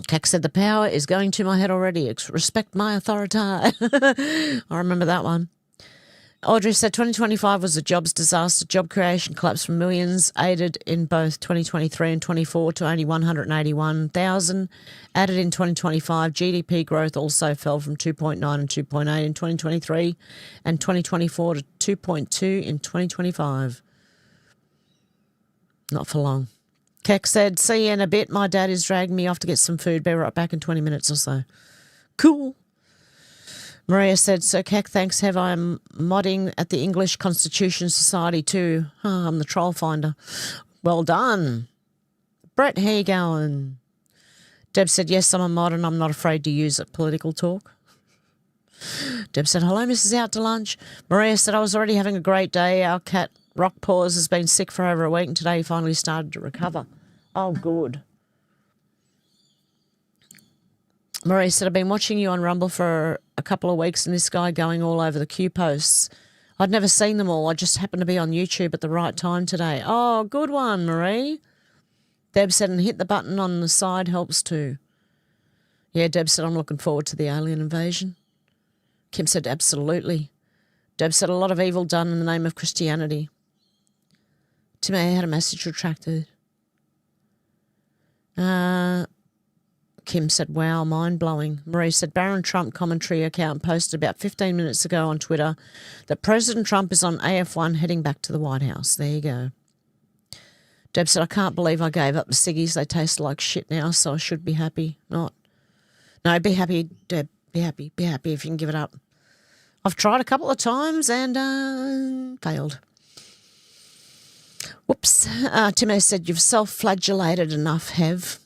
Keck said, the power is going to my head already. Respect my authority. I remember that one. Audrey said 2025 was a jobs disaster. Job creation collapsed from millions aided in both 2023 and 24 to only 181,000 added in 2025. GDP growth also fell from 2.9 and 2.8 in 2023 and 2024 to 2.2 in 2025. Not for long. Keck said, see you in a bit. My dad is dragging me off to get some food. Be right back in 20 minutes or so. Cool. Maria said, so Keck, thanks, Hev. I'm modding at the English Constitution Society too. Oh, I'm the troll finder. Well done. Brett, how you going? Deb said, yes, I'm a mod and I'm not afraid to use it. Political talk. Deb said, hello, Mrs. Out to lunch. Maria said, I was already having a great day. Our cat, Rock Paws, has been sick for over a week and today he finally started to recover. Oh, good. Maria said, I've been watching you on Rumble for a couple of weeks and this guy going all over the Q posts. I'd never seen them all. I just happened to be on YouTube at the right time today. Oh, good one, Marie. Deb said, and hit the button on the side helps too. Yeah, Deb said, I'm looking forward to the alien invasion. Kim said, absolutely. Deb said, a lot of evil done in the name of Christianity. Timmy had a message retracted. Kim said, wow, mind-blowing. Marie said, Barron Trump commentary account posted about 15 minutes ago on Twitter that President Trump is on AF1 heading back to the White House. There you go. Deb said, I can't believe I gave up the ciggies. They taste like shit now, so I should be happy. Not. No, be happy, Deb. Be happy. Be happy if you can give it up. I've tried a couple of times and failed. Whoops. Timmy said, you've self-flagellated enough, Hev.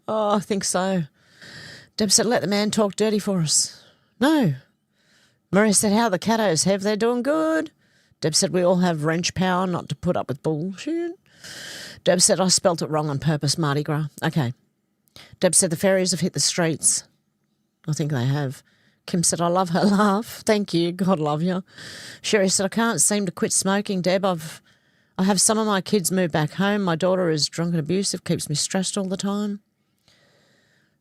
Oh, I think so. Deb said, let the man talk dirty for us. No. Maria said, how the catos have? They're doing good. Deb said, we all have wrench power not to put up with bullshit. Deb said, I spelt it wrong on purpose, Mardi Gras. Okay. Deb said, the fairies have hit the streets. I think they have. Kim said, I love her laugh. Thank you. God love you. Sherry said, I can't seem to quit smoking, Deb. I have some of my kids move back home. My daughter is drunk and abusive, keeps me stressed all the time.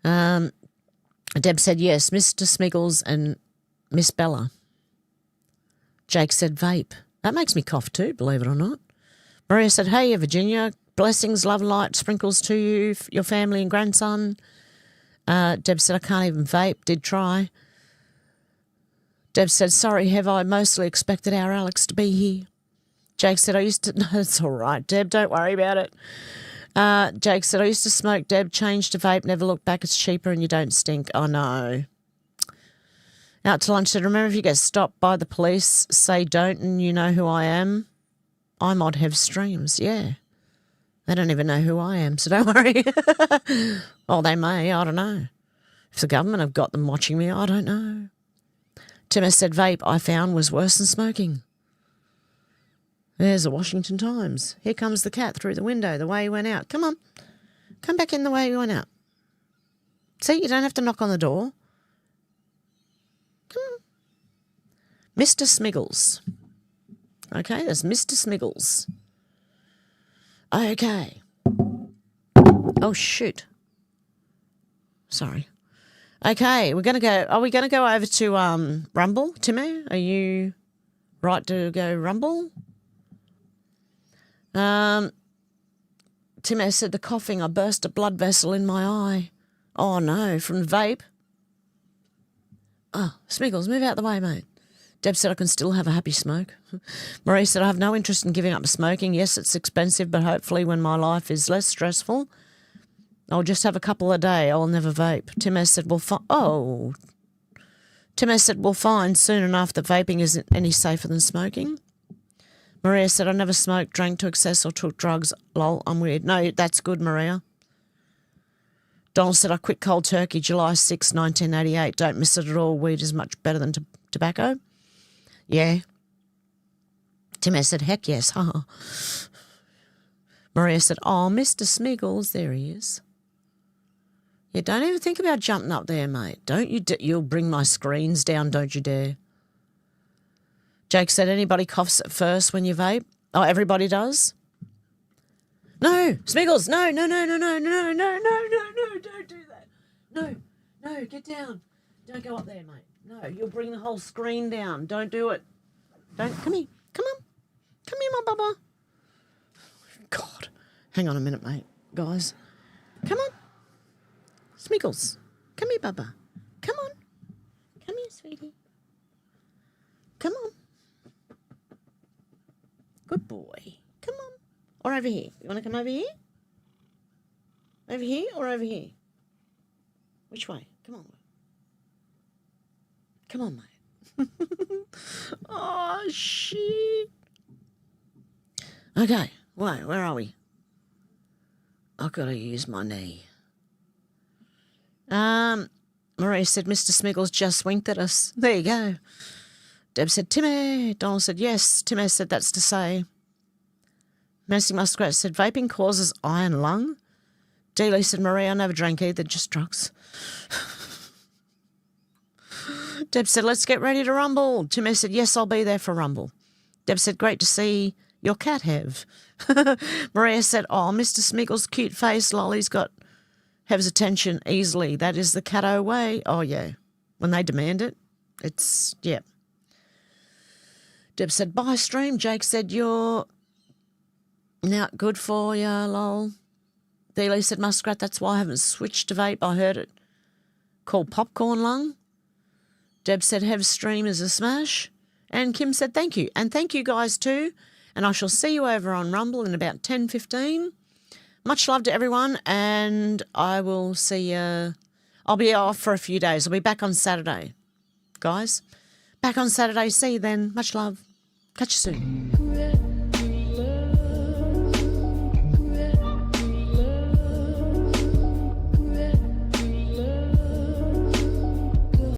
Deb said, yes, Mr. Smiggles and Miss Bella. Jake said, vape. That makes me cough too, believe it or not. Maria said, hey, Virginia, blessings, love and light, sprinkles to you, your family and grandson. Deb said, I can't even vape, did try. Deb said, sorry, Hev, I mostly expected our Alex to be here. Jake said, no, it's all right, Deb, don't worry about it. Jake said, I used to smoke, Deb, changed to vape, never look back, it's cheaper and you don't stink. I know. Out to lunch said, remember if you get stopped by the police, say don't and you know who I am. I might have streams, yeah. They don't even know who I am, so don't worry. Well, they may, I don't know. If the government have got them watching me, I don't know. Timmer said vape I found was worse than smoking. There's the Washington Times. Here comes the cat through the window, the way he went out. Come on. Come back in the way he went out. See, you don't have to knock on the door. Come on. Mr. Smiggles. Okay, there's Mr. Smiggles. Okay. Oh, shoot. Sorry. Okay, we're going to go. Are we going to go over to Rumble? Timmy, are you right to go Rumble? Timmy said the coughing, I burst a blood vessel in my eye. Oh, no, from vape. Oh, Smiggles, move out the way, mate. Deb said I can still have a happy smoke. Marie said I have no interest in giving up smoking. Yes, it's expensive, but hopefully when my life is less stressful, I'll just have a couple a day. I'll never vape. Tim S. said, Tim S. said, we'll find soon enough that vaping isn't any safer than smoking. Maria said, I never smoked, drank to excess or took drugs. Lol, I'm weird. No, that's good, Maria. Donald said, I quit cold turkey July 6, 1988. Don't miss it at all. Weed is much better than tobacco. Yeah. Tim S. said, heck yes. Haha. Maria said, oh, Mr. Smiggles, there he is. Yeah, don't even think about jumping up there, mate. Don't you? You'll bring my screens down, don't you dare. Jake said, anybody coughs at first when you vape? Oh, everybody does? No, Smiggles, no, don't do that. No, get down. Don't go up there, mate. No, you'll bring the whole screen down. Don't do it. Come here, come on. Come here, my bubba. God, hang on a minute, mate. Guys, come on. Smiggles, come here, bubba. Come on. Come here, sweetie. Come on. Good boy. Come on. Or over here. You want to come over here? Over here or over here? Which way? Come on. Come on, mate. Oh, shit. Okay. Wait, where are we? I've got to use my knee. Marie said, Mr. Smiggles just winked at us. There you go. Deb said, Timmy. Donald said, yes. Timmy said, that's to say. Nancy Muskrat said, vaping causes iron lung. Dealey said, Marie, I never drank either, just drugs. Deb said, let's get ready to rumble. Timmy said, yes, I'll be there for rumble. Deb said, great to see your cat have. Maria said, oh, Mr. Smiggles' cute face, Lolly's got Hev's attention easily. That is the catto way. Oh, yeah. When they demand it, it's, yeah. Deb said, bye, stream. Jake said, you're not good for ya, lol. Dealey said, Muskrat, that's why I haven't switched to vape. I heard it called popcorn lung. Deb said, Hev's stream is a smash. And Kim said, thank you. And thank you guys too. And I shall see you over on Rumble in about 10:15. Much love to everyone, and I will see you. I'll be off for a few days. I'll be back on Saturday, guys. Back on Saturday. See you then. Much love. Catch you soon.